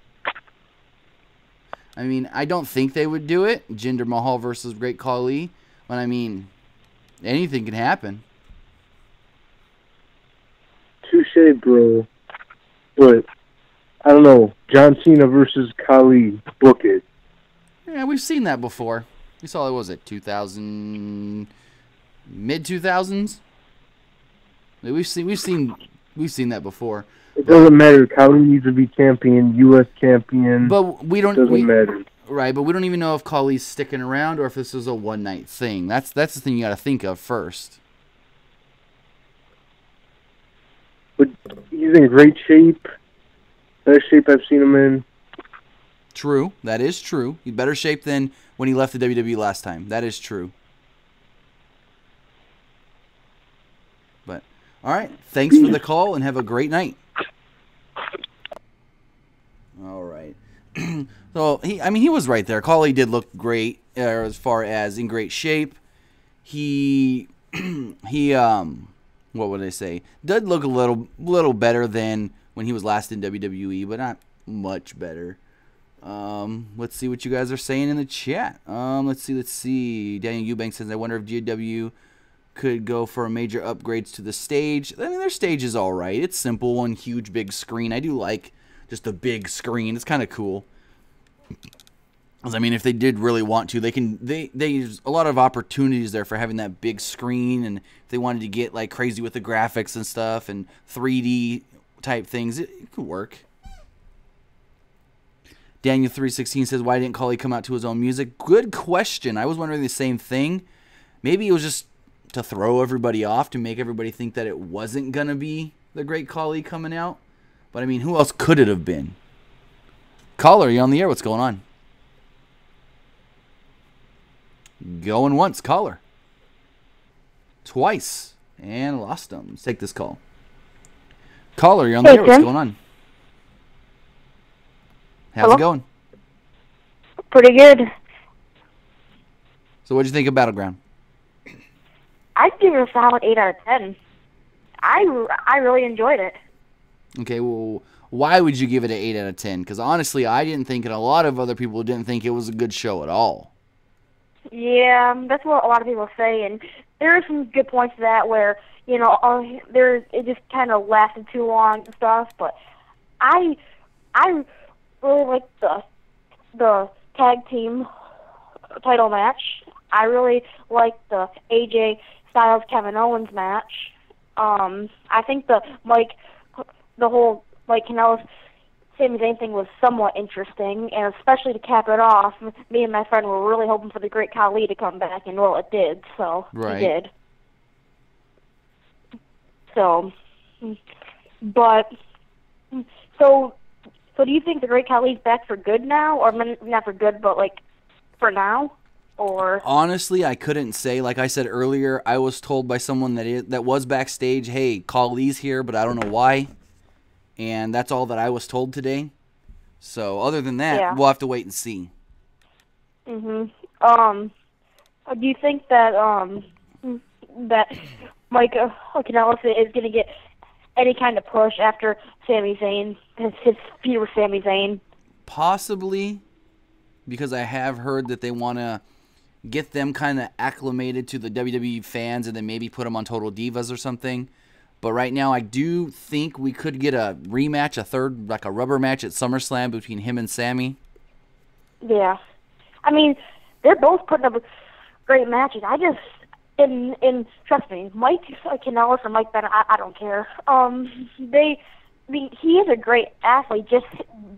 Speaker 1: I mean, I don't think they would do it. Jinder Mahal versus Great Khali. But I mean, anything can happen.
Speaker 4: Touche, bro. But, I don't know. John Cena versus Khali. Book it.
Speaker 1: Yeah, we've seen that before. We saw, what was it, 2000, mid-2000s? We've seen that before.
Speaker 4: It doesn't matter. Khali needs to be champion, U.S. champion.
Speaker 1: But we don't.
Speaker 4: It doesn't matter.
Speaker 1: Right, but we don't even know if Khali's sticking around or if this is a one-night thing. That's the thing you got to think of first.
Speaker 4: But he's in great shape. Best shape I've seen him in.
Speaker 1: True. That is true. He's better shape than when he left the WWE last time. That is true. But, all right. Thanks for the call and have a great night. All right. So, he was right there. Khali did look great as far as in great shape. He what would I say? Did look a little better than when he was last in WWE, but not much better. Let's see what you guys are saying in the chat. Let's see. Daniel Eubanks says, I wonder if GW could go for major upgrades to the stage. I mean, their stage is all right. It's simple, one huge big screen. I do like just a big screen. It's kind of cool. I mean, if they did really want to, there's a lot of opportunities there for having that big screen, and if they wanted to get like crazy with the graphics and stuff and 3D type things, it could work. Daniel316 says, why didn't Khali come out to his own music? Good question. I was wondering the same thing. Maybe it was just to throw everybody off, to make everybody think that it wasn't going to be the Great Khali coming out. But, I mean, who else could it have been? Caller, you on the air? What's going on? Going once. Caller. Twice. And lost them. Let's take this call. Caller, you're on the air. What's going on? How's it going?
Speaker 5: Pretty good.
Speaker 1: So what'd you think of Battleground?
Speaker 5: I'd give it a solid 8 out of 10. I really enjoyed it.
Speaker 1: Okay, well, why would you give it an 8 out of 10? Because honestly, I didn't think, and a lot of other people didn't think it was a good show at all.
Speaker 5: Yeah, that's what a lot of people say, and there are some good points to that where, it just kind of lasted too long and stuff, but I really liked the tag team title match. I really liked the AJ Styles Kevin Owens match. I think the whole Mike Kanellis Sami Zayn thing was somewhat interesting, and especially to cap it off, me and my friend were really hoping for the Great Khali to come back, and well, it did. So
Speaker 1: right.
Speaker 5: He did. So, but so do you think the Great Khali's back for good now, or not for good, but like for now? Or
Speaker 1: honestly, I couldn't say. Like I said earlier, I was told by someone that was backstage, "Hey, Khali's here, but I don't know why." And that's all that I was told today. So other than that, We'll have to wait and see.
Speaker 5: Do you think that that Mike Kanellis is going to get any kind of push after Sami Zayn, his feud with Sami Zayn?
Speaker 1: Possibly, because I have heard that they want to get them kind of acclimated to the WWE fans and then maybe put them on Total Divas or something. But right now, I do think we could get a rematch, a third, like a rubber match at SummerSlam between him and Sammy.
Speaker 5: Yeah. I mean, they're both putting up great matches. I just, trust me, Mike Kanellis or Mike Bennett, I don't care. He is a great athlete. Just,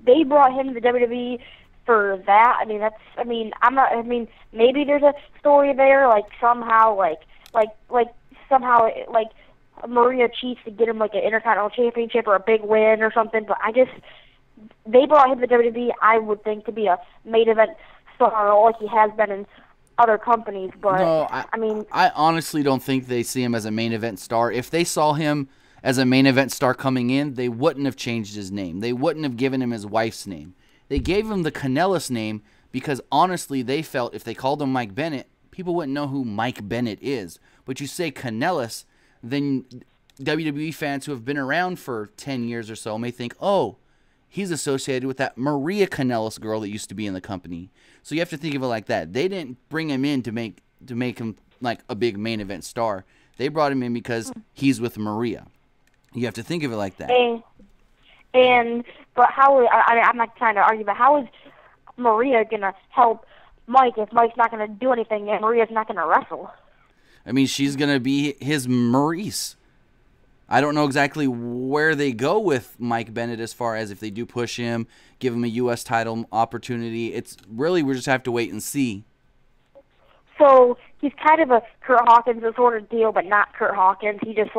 Speaker 5: they brought him to WWE for that. Maybe there's a story there, somehow Maria cheats to get him like an Intercontinental Championship or a big win or something, but they brought him to WWE, I would think, to be a main event star like he has been in other companies, but
Speaker 1: no, I honestly don't think they see him as a main event star. If they saw him as a main event star coming in, they wouldn't have changed his name. They wouldn't have given him his wife's name. They gave him the Kanellis name because honestly they felt if they called him Mike Bennett, people wouldn't know who Mike Bennett is. But you say Kanellis, then WWE fans who have been around for 10 years or so may think, oh, he's associated with that Maria Kanellis girl that used to be in the company. So you have to think of it like that. They didn't bring him in to make him like a big main event star. They brought him in because he's with Maria. You have to think of it like that.
Speaker 5: But how? I'm not trying to argue, but how is Maria gonna help Mike if Mike's not gonna do anything and Maria's not gonna wrestle?
Speaker 1: I mean, she's going to be his Maurice. I don't know exactly where they go with Mike Bennett as far as if they do push him, give him a U.S. title opportunity. It's really, we just have to wait and see.
Speaker 5: So he's kind of a Kurt Hawkins sort of deal, but not Kurt Hawkins. He just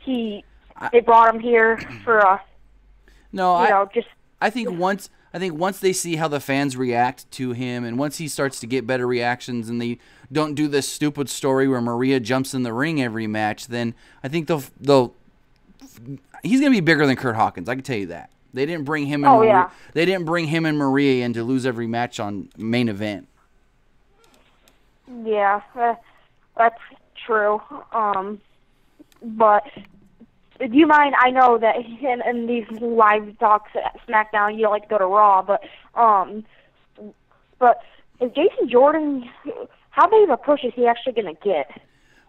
Speaker 5: they brought him here for a,
Speaker 1: I think once they see how the fans react to him, and once he starts to get better reactions, and they don't do this stupid story where Maria jumps in the ring every match, then I think he's gonna be bigger than Kurt Hawkins. I can tell you that. They didn't bring him and they didn't bring him and Maria in to lose every match on main event.
Speaker 5: Yeah, that's true. But do you mind? I know that in these live talks at SmackDown, you don't like to go to Raw, but is Jason Jordan? How big of a push is he actually going to get?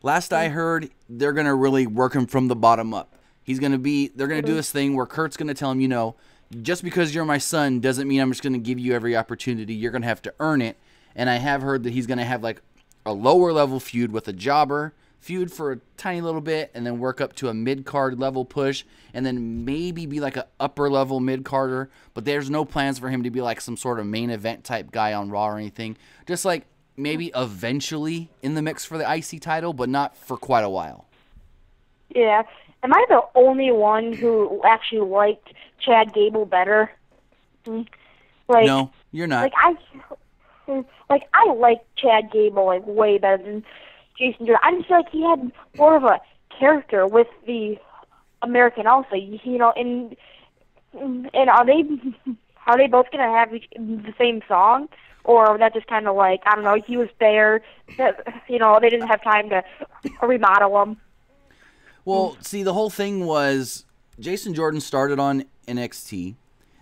Speaker 1: Last I heard, they're going to really work him from the bottom up. They're going to do this thing where Kurt's going to tell him, just because you're my son doesn't mean I'm just going to give you every opportunity. You're going to have to earn it. And I have heard that he's going to have like a lower level feud with a jobber, feud for a tiny little bit, and then work up to a mid-card level push, and then maybe be like an upper-level mid-carder, but there's no plans for him to be like some sort of main event type guy on Raw or anything. Just like maybe eventually in the mix for the IC title, but not for quite a while.
Speaker 5: Yeah. Am I the only one who actually liked Chad Gable better?
Speaker 1: No, you're not.
Speaker 5: I like Chad Gable way better than Jason Jordan. I just feel like he had more of a character with the American Alpha, and are they both gonna have the same song, or that just kind of I don't know, he was there, they didn't have time to remodel him.
Speaker 1: Well, see, the whole thing was Jason Jordan started on NXT.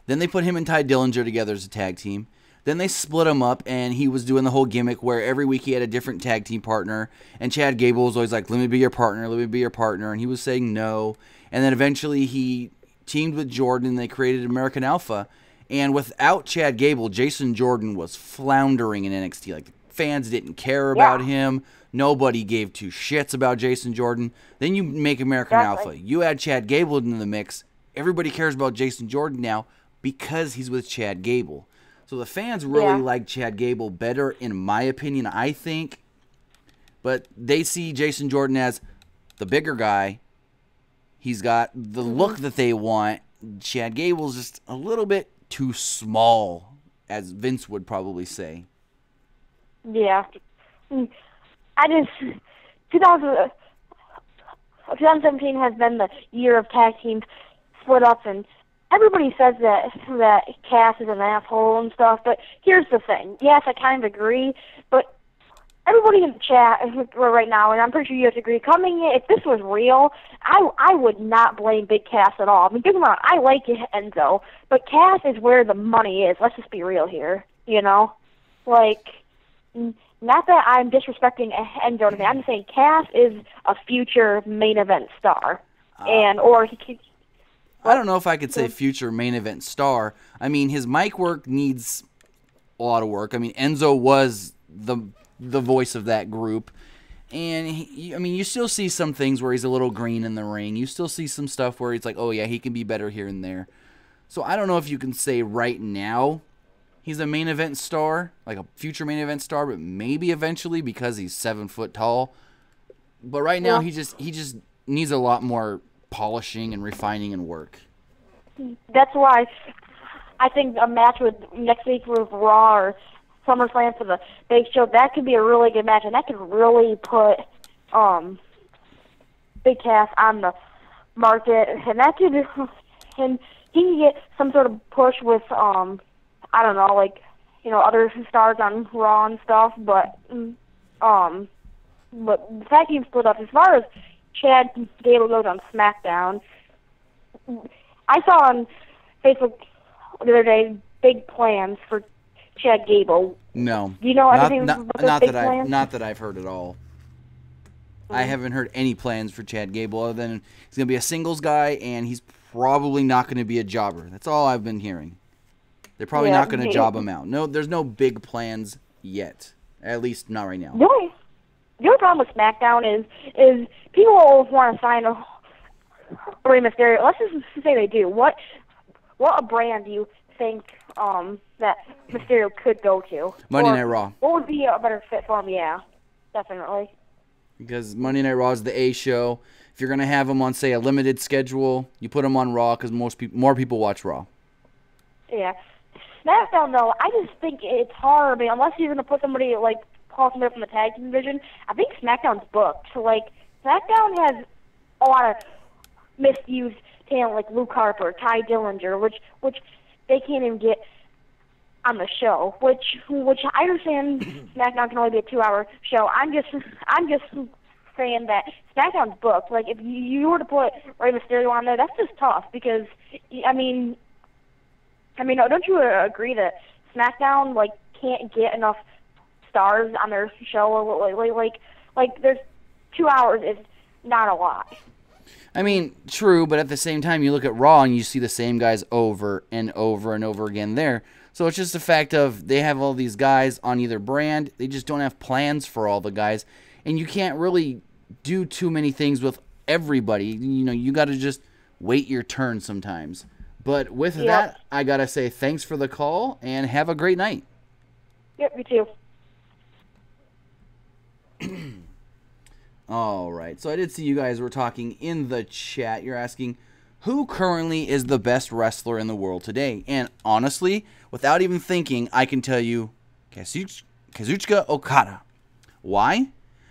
Speaker 1: Then they put him and Ty Dillinger together as a tag team. Then they split him up, and he was doing the whole gimmick where every week he had a different tag team partner. And Chad Gable was always like, let me be your partner, let me be your partner. And he was saying no. And then eventually he teamed with Jordan, and they created American Alpha. And without Chad Gable, Jason Jordan was floundering in NXT. Like, fans didn't care about him. Nobody gave two shits about Jason Jordan. Then you make American Alpha. You add Chad Gable into the mix. Everybody cares about Jason Jordan now because he's with Chad Gable. So the fans really like Chad Gable better, in my opinion, I think. But they see Jason Jordan as the bigger guy. He's got the look that they want. Chad Gable's just a little bit too small, as Vince would probably say.
Speaker 5: Yeah. 2017 has been the year of tag teams split up, and everybody says that Cass is an asshole and stuff, but here's the thing. Yes, I kind of agree, but everybody in the chat right now, and I'm pretty sure you have to agree, if this was real, I would not blame Big Cass at all. I mean, don't get me wrong, I like Enzo, but Cass is where the money is. Let's just be real here, you know? Like, not that I'm disrespecting Enzo or anything. I'm just saying Cass is a future main event star. I
Speaker 1: don't know if I could say future main event star. I mean, his mic work needs a lot of work. I mean, Enzo was the voice of that group. And, you still see some things where he's a little green in the ring. You still see some stuff where he's like, oh, yeah, he can be better here and there. So I don't know if you can say right now he's a main event star, like a future main event star, but maybe eventually because he's 7 foot tall. But right now he just needs a lot more polishing and refining and work.
Speaker 5: That's why I think a match with next week with Raw or SummerSlam for the Big Show, that could be a really good match, and that could really put Big Cass on the market, and that could, and he can get some sort of push with I don't know, like, other stars on Raw and stuff, but the tag team split up. As far as Chad Gable goes on SmackDown, I saw on Facebook the other day big plans for Chad Gable.
Speaker 1: No.
Speaker 5: Do you know anything about those big plans?
Speaker 1: Not that I've heard at all. I haven't heard any plans for Chad Gable other than he's going to be a singles guy and he's probably not going to be a jobber. That's all I've been hearing. They're probably not going to job him out. No, there's no big plans yet. At least not right now.
Speaker 5: The only problem with SmackDown is people want to sign a Rey Mysterio. Let's just say they do. What a brand do you think that Mysterio could go to?
Speaker 1: Monday Night Raw.
Speaker 5: What would be a better fit for him? Yeah, definitely.
Speaker 1: Because Monday Night Raw is the A show. If you're going to have him on, say, a limited schedule, you put him on Raw because more people watch Raw.
Speaker 5: Yeah. SmackDown, though, I just think it's hard. I mean, unless you're going to put somebody, like, call somebody from the tag team division, I think SmackDown's booked. So, like, SmackDown has a lot of misused talent, like Luke Harper, Ty Dillinger, which they can't even get on the show. Which I understand SmackDown can only be a 2-hour show. I'm just saying that SmackDown's booked. Like, if you were to put Rey Mysterio on there, that's just tough because, I mean, don't you agree that SmackDown can't get enough stars on their show? Like there's 2 hours is not a lot.
Speaker 1: I mean, true, but at the same time, you look at Raw and you see the same guys over and over and over again there. So it's just the fact of they have all these guys on either brand. They just don't have plans for all the guys, and you can't really do too many things with everybody. You got to just wait your turn sometimes. But with that, I got to say thanks for the call and have a great night.
Speaker 5: Yep, you too.
Speaker 1: All right. So I did see you guys were talking in the chat. You're asking who currently is the best wrestler in the world today. And honestly, without even thinking, I can tell you Kazuchika Okada. Why?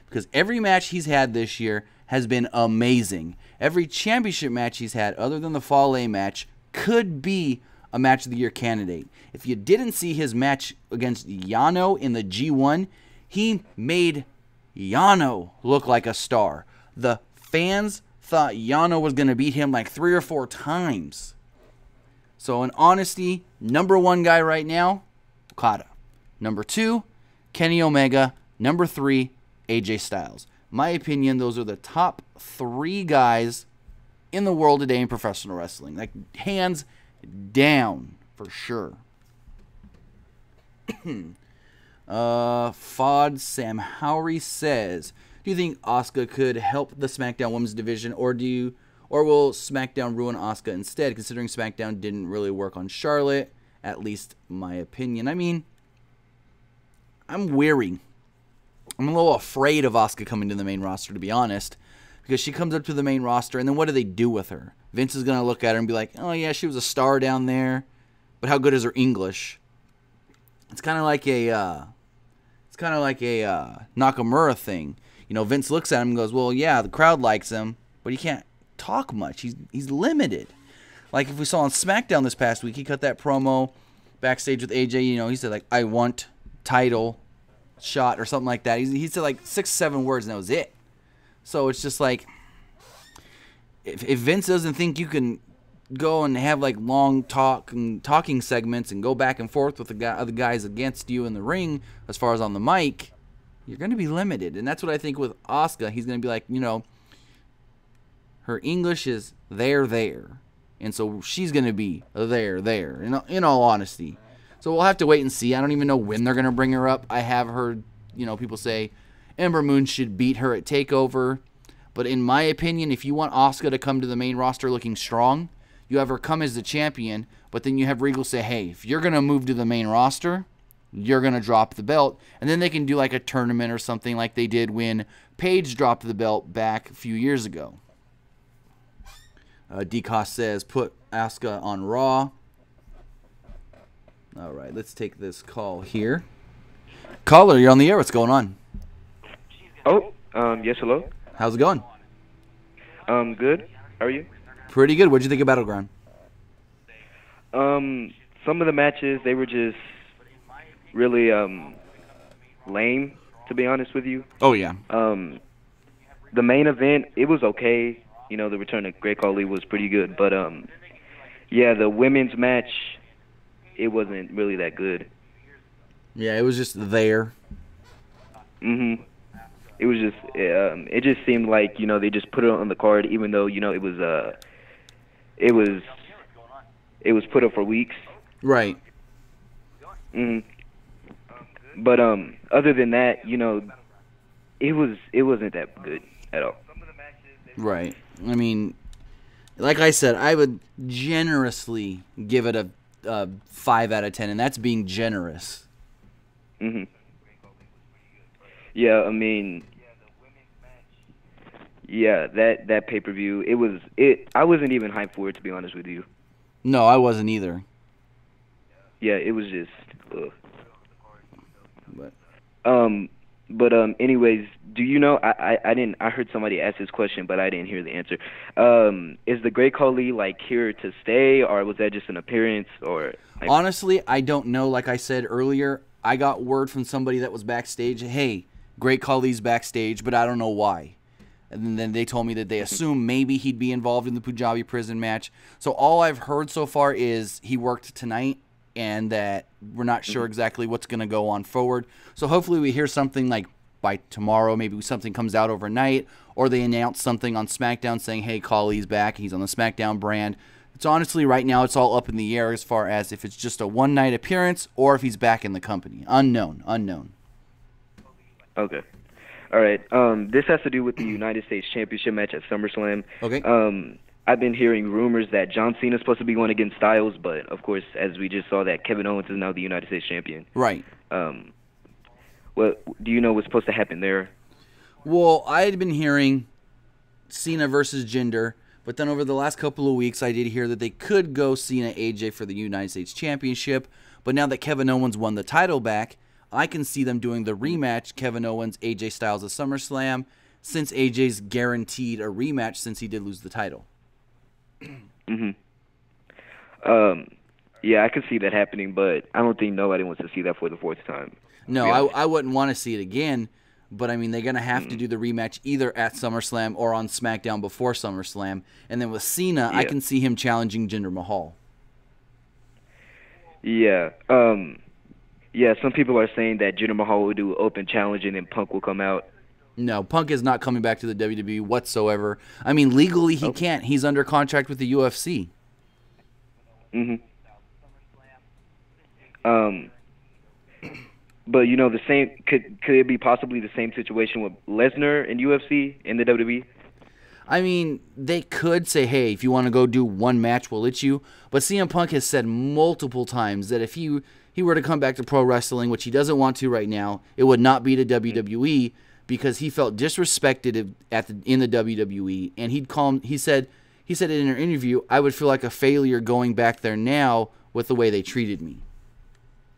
Speaker 1: Because every match he's had this year has been amazing. Every championship match he's had, other than the Fale match, could be a match of the year candidate. If you didn't see his match against Yano in the G1, he made Yano look like a star. The fans thought Yano was going to beat him like 3 or 4 times. So in honesty, number 1 guy right now, Okada. Number 2, Kenny Omega. Number 3, AJ Styles. My opinion, those are the top 3 guys in the world today in professional wrestling. Like, hands down, for sure. Fod Sam Howry says, do you think Asuka could help the SmackDown Women's Division, or will SmackDown ruin Asuka instead, considering SmackDown didn't really work on Charlotte? At least my opinion. I mean, I'm weary. I'm a little afraid of Asuka coming to the main roster, to be honest, because she comes up to the main roster, and then what do they do with her? Vince is going to look at her and be like, oh yeah, she was a star down there, but how good is her English? It's kind of like a Nakamura thing. You know, Vince looks at him and goes, well, yeah, the crowd likes him, but he can't talk much. He's limited. Like if we saw on SmackDown this past week, he cut that promo backstage with AJ. You know, he said like, I want title shot or something like that. He said like 6-7 words and that was it. So it's just like, if Vince doesn't think you can go and have like long talking segments and go back and forth with the other guys against you in the ring, as far as on the mic, you're going to be limited. And that's what I think with Asuka. He's going to be like, you know, her English is there, and so she's going to be there. In all honesty, so we'll have to wait and see. I don't even know when they're going to bring her up. I have heard, you know, people say Ember Moon should beat her at TakeOver. But in my opinion, if you want Asuka to come to the main roster looking strong, you have her come as the champion, but then you have Regal say, hey, if you're going to move to the main roster, you're going to drop the belt. And then they can do like a tournament or something like they did when Paige dropped the belt back a few years ago. DCOS says, put Asuka on Raw. All right, let's take this call here. Caller, you're on the air. What's going on?
Speaker 6: Oh, yes, hello.
Speaker 1: How's it going?
Speaker 6: Good. How are you?
Speaker 1: Pretty good. What'd you think of Battleground?
Speaker 6: Some of the matches, they were just really lame, to be honest with you.
Speaker 1: Oh, yeah.
Speaker 6: The main event, it was okay. You know, the return of Great Khali was pretty good. But, yeah, the women's match, it wasn't really that good.
Speaker 1: Yeah, it was just there.
Speaker 6: Mm-hmm. It was just, it just seemed like, you know, they just put it on the card, even though, you know, it was put up for weeks.
Speaker 1: Right.
Speaker 6: Mm-hmm. But other than that, you know, it wasn't that good at all.
Speaker 1: Right. I mean, like I said, I would generously give it a 5 out of 10, and that's being generous.
Speaker 6: Mhm. Yeah, I mean, yeah, that pay-per-view, I wasn't even hyped for it, to be honest with you.
Speaker 1: No, I wasn't either.
Speaker 6: Yeah, it was just ugh.
Speaker 1: But
Speaker 6: anyways, do you know, I heard somebody ask this question, but I didn't hear the answer. Is the Great Khali like here to stay, or was that just an appearance, or like...
Speaker 1: Honestly, I don't know. Like I said earlier, I got word from somebody that was backstage, hey, Great Khali's backstage, but I don't know why. And then they told me that they assume maybe he'd be involved in the Punjabi prison match. So all I've heard so far is he worked tonight, and that we're not sure exactly what's going to go on forward. So hopefully we hear something like by tomorrow. Maybe something comes out overnight, or they announce something on SmackDown saying, hey, Khali's back. He's on the SmackDown brand. It's honestly, right now, it's all up in the air as far as if it's just a one-night appearance or if he's back in the company. Unknown.
Speaker 6: Okay. All right. This has to do with the United States Championship match at SummerSlam.
Speaker 1: Okay.
Speaker 6: I've been hearing rumors that John Cena is supposed to be going against Styles, but, of course, as we just saw, that Kevin Owens is now the United States champion.
Speaker 1: Right.
Speaker 6: What do you know what's supposed to happen there?
Speaker 1: Well, I had been hearing Cena versus Jinder, but then over the last couple of weeks, I did hear that they could go Cena AJ for the United States Championship, but now that Kevin Owens won the title back, I can see them doing the rematch, Kevin Owens, AJ Styles at SummerSlam, since AJ's guaranteed a rematch since he did lose the title.
Speaker 6: Mm-hmm. Yeah, I could see that happening, but I don't think nobody wants to see that for the fourth time.
Speaker 1: No, I wouldn't want to see it again. But, I mean, they're going to have to do the rematch either at SummerSlam or on SmackDown before SummerSlam. And then with Cena, I can see him challenging Jinder Mahal.
Speaker 6: Yeah. Yeah, some people are saying that Jinder Mahal will do open challenge and then Punk will come out.
Speaker 1: No, Punk is not coming back to the WWE whatsoever. I mean, legally he can't. He's under contract with the UFC.
Speaker 6: But you know, the same could it be possibly the same situation with Lesnar in UFC in the WWE?
Speaker 1: I mean, they could say, hey, if you want to go do one match, we'll let you. But CM Punk has said multiple times that if he were to come back to pro wrestling, which he doesn't want to right now, it would not be to WWE because he felt disrespected in the WWE. And he said in an interview, I would feel like a failure going back there now with the way they treated me.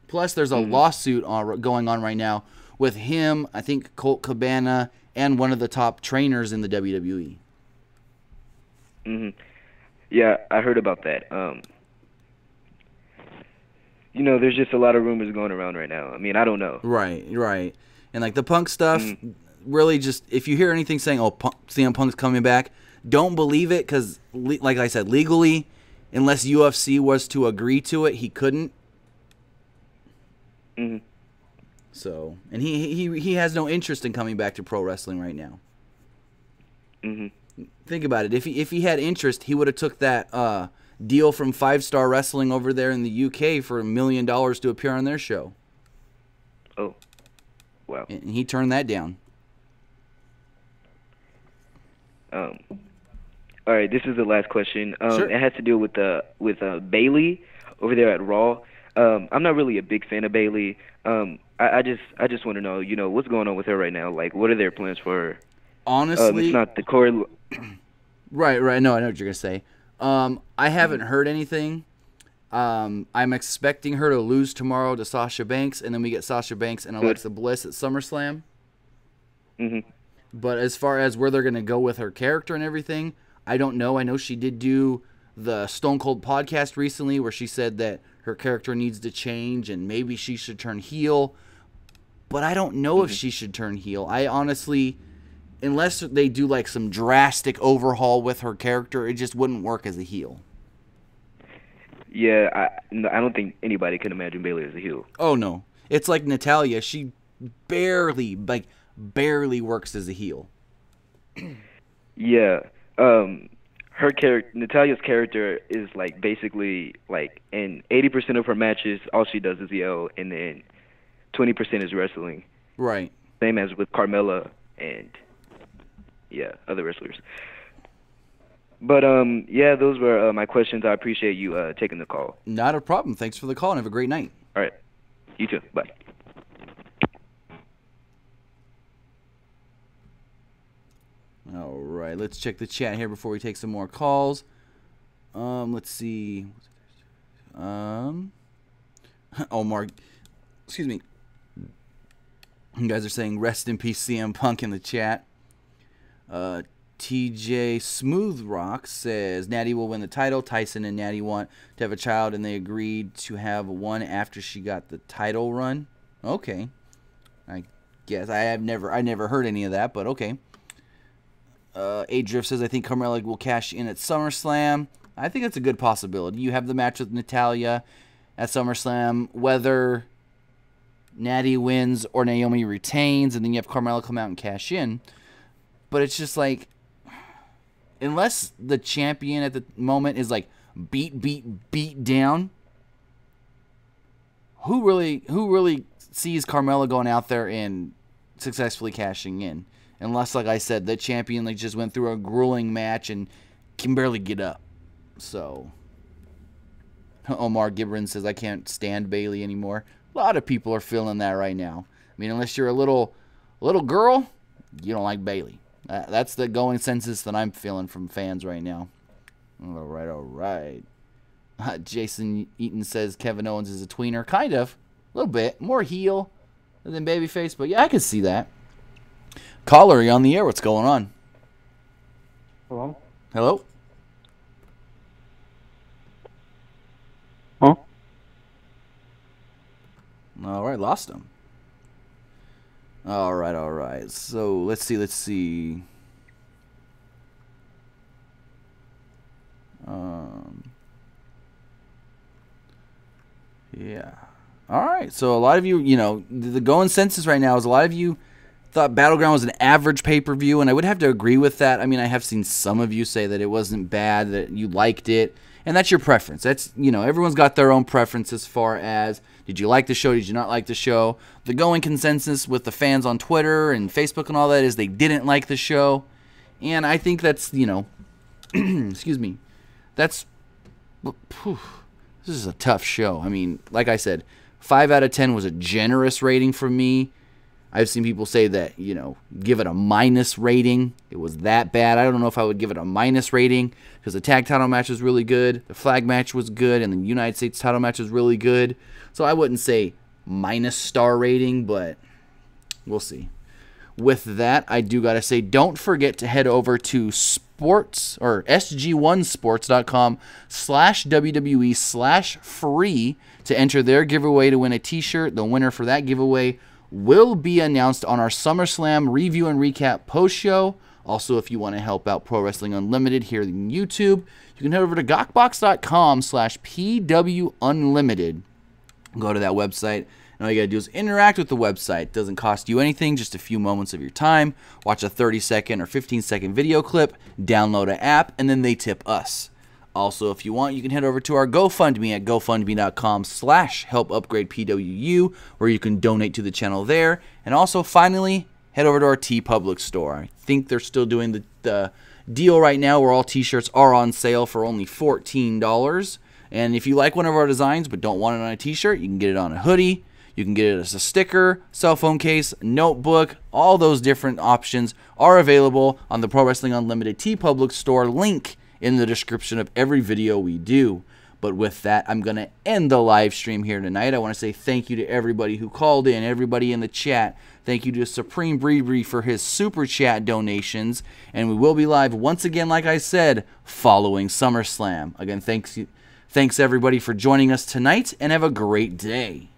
Speaker 1: Plus, there's a lawsuit going on right now with him, I think Colt Cabana, and one of the top trainers in the WWE.
Speaker 6: Yeah, I heard about that. You know, there's just a lot of rumors going around right now. I mean, I don't know.
Speaker 1: Right. And like the Punk stuff, really just, if you hear anything saying, oh, CM Punk's coming back, don't believe it because, like I said, legally, unless UFC was to agree to it, he couldn't. So, and he has no interest in coming back to pro wrestling right now. Think about it. If he had interest, he would have took that deal from 5 Star Wrestling over there in the UK for $1 million to appear on their show.
Speaker 6: Oh, wow!
Speaker 1: And he turned that down.
Speaker 6: All right, this is the last question.
Speaker 1: Sure.
Speaker 6: It has to do with Bayley over there at Raw. I'm not really a big fan of Bayley. I just want to know, you know, what's going on with her right now? Like, what are their plans for her?
Speaker 1: Honestly,
Speaker 6: it's not the Corey.
Speaker 1: Right. No, I know what you're gonna say. I haven't heard anything. I'm expecting her to lose tomorrow to Sasha Banks, and then we get Sasha Banks and Alexa Bliss at SummerSlam. But as far as where they're gonna go with her character and everything, I don't know. I know she did do the Stone Cold podcast recently where she said that her character needs to change and maybe she should turn heel. But I don't know if she should turn heel. I honestly, unless they do like some drastic overhaul with her character, it just wouldn't work as a heel.
Speaker 6: Yeah, I don't think anybody can imagine Bayley as a heel.
Speaker 1: Oh, no. It's like Natalya. She barely works as a heel.
Speaker 6: Yeah. Natalya's character is like basically like in 80% of her matches, all she does is yell, and then 20% is wrestling.
Speaker 1: Right.
Speaker 6: Same as with Carmella and other wrestlers. But yeah, those were my questions. I appreciate you taking the call.
Speaker 1: Not a problem. Thanks for the call and have a great night.
Speaker 6: All right. You too. Bye.
Speaker 1: All right, let's check the chat here before we take some more calls. Let's see. Omar, excuse me. You guys are saying rest in peace CM Punk in the chat. TJ Smoothrock says Natty will win the title. Tyson and Natty want to have a child, and they agreed to have one after she got the title run. Okay, I guess I never heard any of that, but okay. A-Drift says, I think Carmella will cash in at SummerSlam. I think that's a good possibility. You have the match with Natalya at SummerSlam, whether Natty wins or Naomi retains, and then you have Carmella come out and cash in. But it's just like, unless the champion at the moment is like beat down, who really sees Carmella going out there and successfully cashing in? Unless, like I said, the champion like just went through a grueling match and can barely get up. So, Omar Gibran says, I can't stand Bayley anymore. A lot of people are feeling that right now. I mean, unless you're a little girl, you don't like Bayley. That's the going census that I'm feeling from fans right now. All right. Jason Eaton says Kevin Owens is a tweener. Kind of. A little bit. More heel than babyface, but yeah, I could see that. Caller, are you on the air? What's going on?
Speaker 4: Hello?
Speaker 1: Hello?
Speaker 4: Huh?
Speaker 1: All right, lost him. All right. So let's see. Yeah. All right. So a lot of you, the going census right now is a lot of you thought Battleground was an average pay-per-view, and I would have to agree with that. I mean, I have seen some of you say that it wasn't bad, that you liked it, and that's your preference. That's, everyone's got their own preference as far as, did you like the show, did you not like the show? The going consensus with the fans on Twitter and Facebook and all that is they didn't like the show, and I think that's, excuse me, this is a tough show. I mean, like I said, 5 out of 10 was a generous rating for me. I've seen people say that, give it a minus rating. It was that bad. I don't know if I would give it a minus rating because the tag title match was really good, the flag match was good, and the United States title match was really good. So I wouldn't say minus star rating, but we'll see. With that, I do got to say, don't forget to head over to sg1sports.com/WWE/free to enter their giveaway to win a t-shirt. The winner for that giveaway will be announced on our SummerSlam review and recap post show. Also, if you want to help out Pro Wrestling Unlimited here on YouTube, you can head over to gawkbox.com/PWUnlimited. Go to that website, and all you got to do is interact with the website. It doesn't cost you anything, just a few moments of your time. Watch a 30-second or 15-second video clip, download an app, and then they tip us. Also, if you want, you can head over to our GoFundMe at gofundme.com/helpupgradepwu, where you can donate to the channel there. And also, finally, head over to our TeePublic store. I think they're still doing the deal right now where all t-shirts are on sale for only $14. And if you like one of our designs but don't want it on a t-shirt, you can get it on a hoodie. You can get it as a sticker, cell phone case, notebook. All those different options are available on the Pro Wrestling Unlimited TeePublic store link in the description of every video we do. But with that, I'm going to end the live stream here tonight. I want to say thank you to everybody who called in, everybody in the chat. Thank you to Supreme Breebree for his super chat donations. And we will be live once again, like I said, following SummerSlam. Again, thanks everybody for joining us tonight, and have a great day.